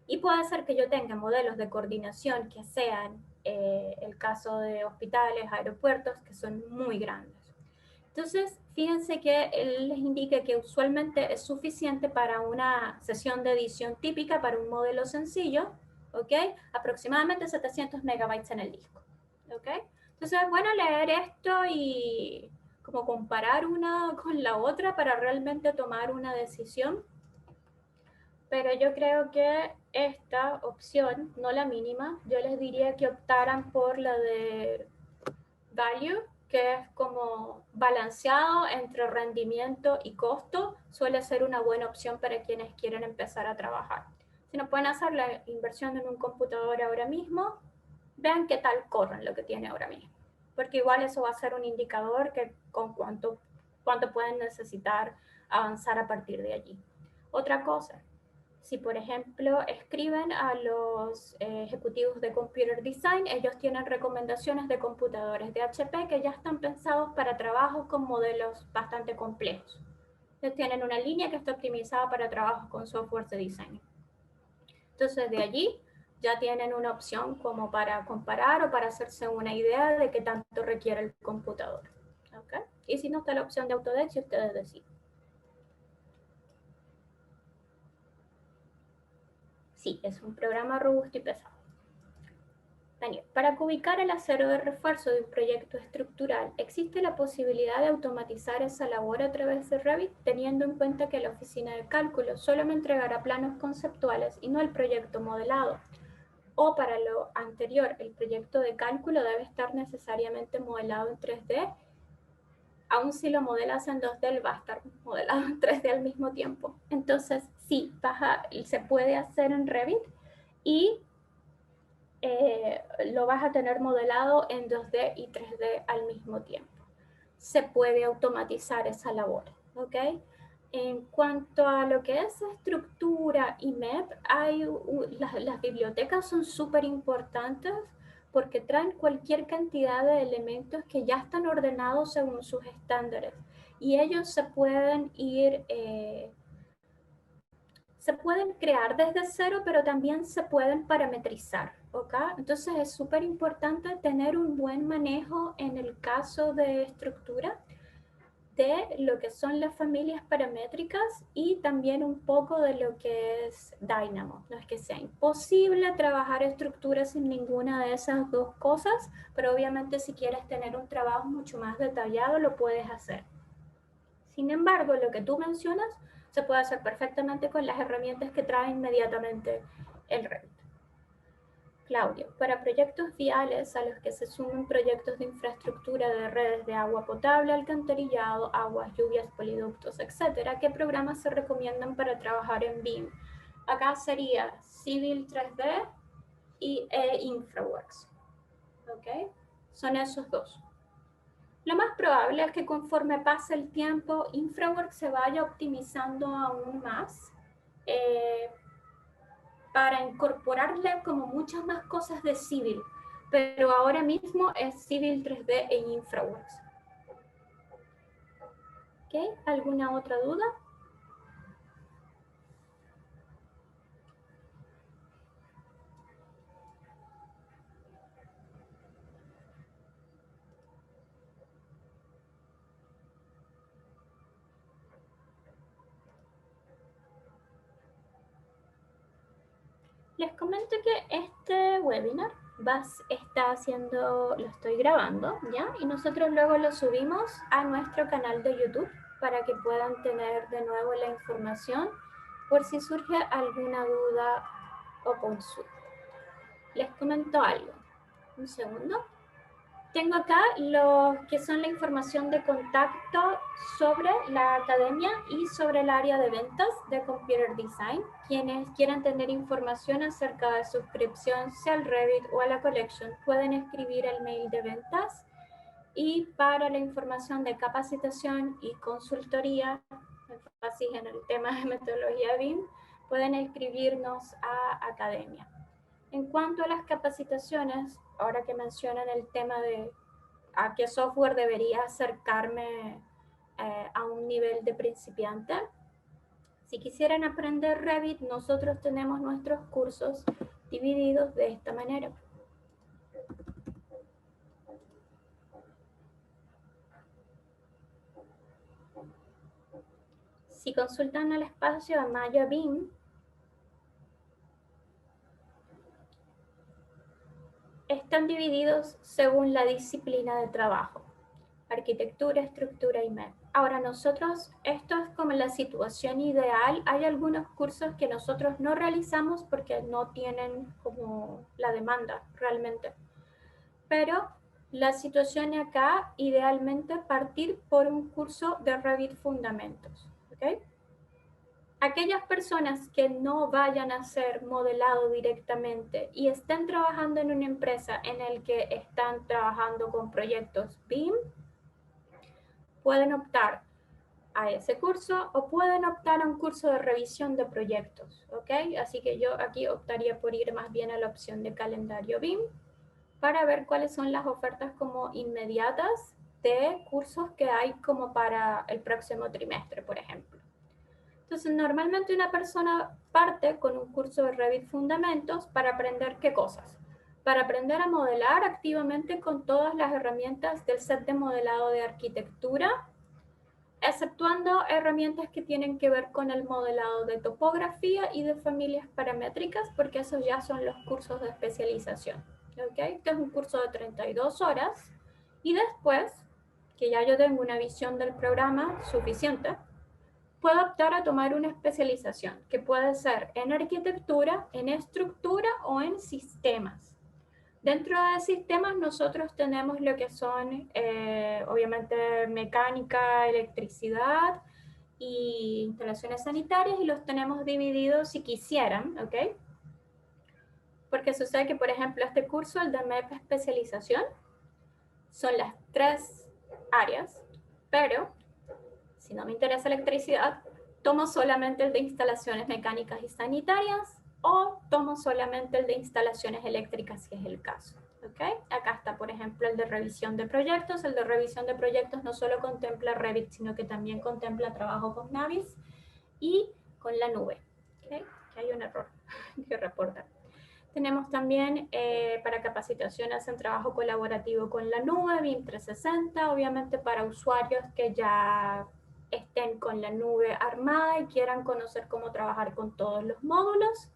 Y puede ser que yo tenga modelos de coordinación que sean el caso de hospitales, aeropuertos, que son muy grandes. Entonces, fíjense que él les indica que usualmente es suficiente para una sesión de edición típica para un modelo sencillo, ¿ok? Aproximadamente 700 megabytes en el disco, ¿ok? Entonces, es bueno leer esto y como comparar una con la otra para realmente tomar una decisión. Pero yo creo que esta opción, no la mínima, yo les diría que optaran por la de value, que es como balanceado entre rendimiento y costo, suele ser una buena opción para quienes quieren empezar a trabajar. Si no pueden hacer la inversión en un computador ahora mismo, vean qué tal corren lo que tiene ahora mismo, porque igual eso va a ser un indicador que con cuánto pueden necesitar avanzar a partir de allí. Otra cosa, si, por ejemplo, escriben a los ejecutivos de Computer Design, ellos tienen recomendaciones de computadores de HP que ya están pensados para trabajos con modelos bastante complejos. Ellos tienen una línea que está optimizada para trabajos con software de diseño. Entonces, de allí ya tienen una opción como para comparar o para hacerse una idea de qué tanto requiere el computador. ¿Okay? Y si no, está la opción de Autodesk y ustedes deciden. Sí, es un programa robusto y pesado. Daniel, para ubicar el acero de refuerzo de un proyecto estructural, ¿existe la posibilidad de automatizar esa labor a través de Revit, teniendo en cuenta que la oficina de cálculo solo me entregará planos conceptuales y no el proyecto modelado? O para lo anterior, el proyecto de cálculo debe estar necesariamente modelado en 3D, aun si lo modelas en 2D, él va a estar modelado en 3D al mismo tiempo. Entonces, sí, se puede hacer en Revit y lo vas a tener modelado en 2D y 3D al mismo tiempo. Se puede automatizar esa labor, ¿ok? En cuanto a lo que es estructura y MEP, las bibliotecas son súper importantes porque traen cualquier cantidad de elementos que ya están ordenados según sus estándares y ellos se pueden crear desde cero, pero también se pueden parametrizar, ¿ok? Entonces es súper importante tener un buen manejo en el caso de estructura de lo que son las familias paramétricas y también un poco de lo que es Dynamo. No es que sea imposible trabajar estructuras sin ninguna de esas dos cosas, pero obviamente si quieres tener un trabajo mucho más detallado lo puedes hacer. Sin embargo, lo que tú mencionas se puede hacer perfectamente con las herramientas que trae inmediatamente el Revit. Claudio, para proyectos viales a los que se sumen proyectos de infraestructura de redes de agua potable, alcantarillado, aguas, lluvias, poliductos, etcétera, ¿qué programas se recomiendan para trabajar en BIM? Acá sería Civil 3D y InfraWorks. ¿Ok? Son esos dos. Lo más probable es que conforme pase el tiempo, InfraWorks se vaya optimizando aún más para incorporarle como muchas más cosas de Civil, pero ahora mismo es Civil 3D e InfraWorks. ¿Okay? ¿Alguna otra duda? Les comento que este webinar lo estoy grabando, ¿ya? Y nosotros luego lo subimos a nuestro canal de YouTube para que puedan tener de nuevo la información por si surge alguna duda o consulta. Les comento algo. Un segundo. Tengo acá lo que son la información de contacto sobre la academia y sobre el área de ventas de Computer Design. Quienes quieran tener información acerca de suscripción, sea al Revit o a la Collection, pueden escribir el mail de ventas. Y para la información de capacitación y consultoría, énfasis en el tema de metodología BIM, pueden escribirnos a academia. En cuanto a las capacitaciones, ahora que mencionan el tema de a qué software debería acercarme a un nivel de principiante, si quisieran aprender Revit, nosotros tenemos nuestros cursos divididos de esta manera. Si consultan el espacio a Maya BIM, están divididos según la disciplina de trabajo: arquitectura, estructura y MEP. Ahora nosotros, esto es como la situación ideal. Hay algunos cursos que nosotros no realizamos porque no tienen como la demanda realmente. Pero la situación acá, idealmente partir por un curso de Revit Fundamentos. ¿Okay? Aquellas personas que no vayan a hacer modelado directamente y estén trabajando en una empresa en la que están trabajando con proyectos BIM, pueden optar a ese curso o pueden optar a un curso de revisión de proyectos, ¿ok? Así que yo aquí optaría por ir más bien a la opción de calendario BIM para ver cuáles son las ofertas como inmediatas de cursos que hay como para el próximo trimestre, por ejemplo. Entonces, normalmente una persona parte con un curso de Revit Fundamentos para aprender qué cosas. Para aprender a modelar activamente con todas las herramientas del set de modelado de arquitectura, exceptuando herramientas que tienen que ver con el modelado de topografía y de familias paramétricas, porque esos ya son los cursos de especialización. ¿Okay? Este es un curso de 32 horas y después, que ya yo tengo una visión del programa suficiente, puedo optar a tomar una especialización, que puede ser en arquitectura, en estructura o en sistemas. Dentro de sistemas nosotros tenemos lo que son, obviamente, mecánica, electricidad y instalaciones sanitarias, y los tenemos divididos si quisieran, ¿ok? Porque sucede que, por ejemplo, este curso, el de MEP especialización, son las 3 áreas, pero si no me interesa electricidad, tomo solamente el de instalaciones mecánicas y sanitarias o tomo solamente el de instalaciones eléctricas si es el caso. ¿Okay? Acá está, por ejemplo, el de revisión de proyectos. El de revisión de proyectos no solo contempla Revit, sino que también contempla trabajo con Navis y con la nube. ¿Okay? Que hay un error que reportar. Tenemos también para capacitaciones en trabajo colaborativo con la nube, BIM 360, obviamente para usuarios que ya estén con la nube armada y quieran conocer cómo trabajar con todos los módulos.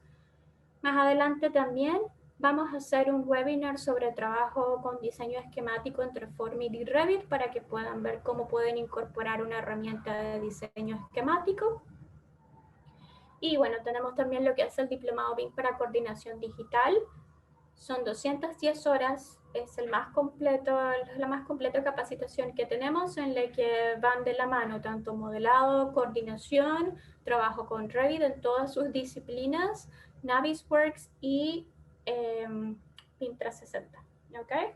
Más adelante también vamos a hacer un webinar sobre trabajo con diseño esquemático entre Formit y Revit para que puedan ver cómo pueden incorporar una herramienta de diseño esquemático. Y bueno, tenemos también lo que es el diplomado BIM para coordinación digital. Son 210 horas, es el más completo, la más completa capacitación que tenemos, en la que van de la mano tanto modelado, coordinación, trabajo con Revit en todas sus disciplinas, Navisworks y BIM 360, ¿ok?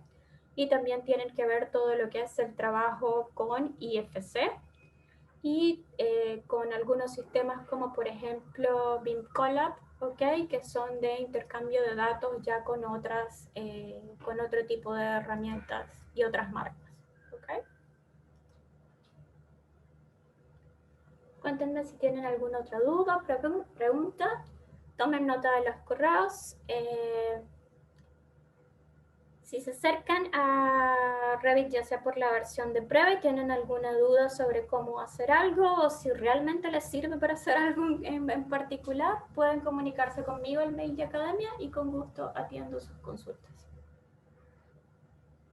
Y también tienen que ver todo lo que es el trabajo con IFC y con algunos sistemas como por ejemplo BIM Collab, ¿okay? Que son de intercambio de datos ya con otras, con otro tipo de herramientas y otras marcas. ¿Okay? Cuéntenme si tienen alguna otra duda, pregunta, tomen nota de los correos. Si se acercan a Revit ya sea por la versión de prueba y tienen alguna duda sobre cómo hacer algo o si realmente les sirve para hacer algo en particular, pueden comunicarse conmigo al mail de academia y con gusto atiendo sus consultas.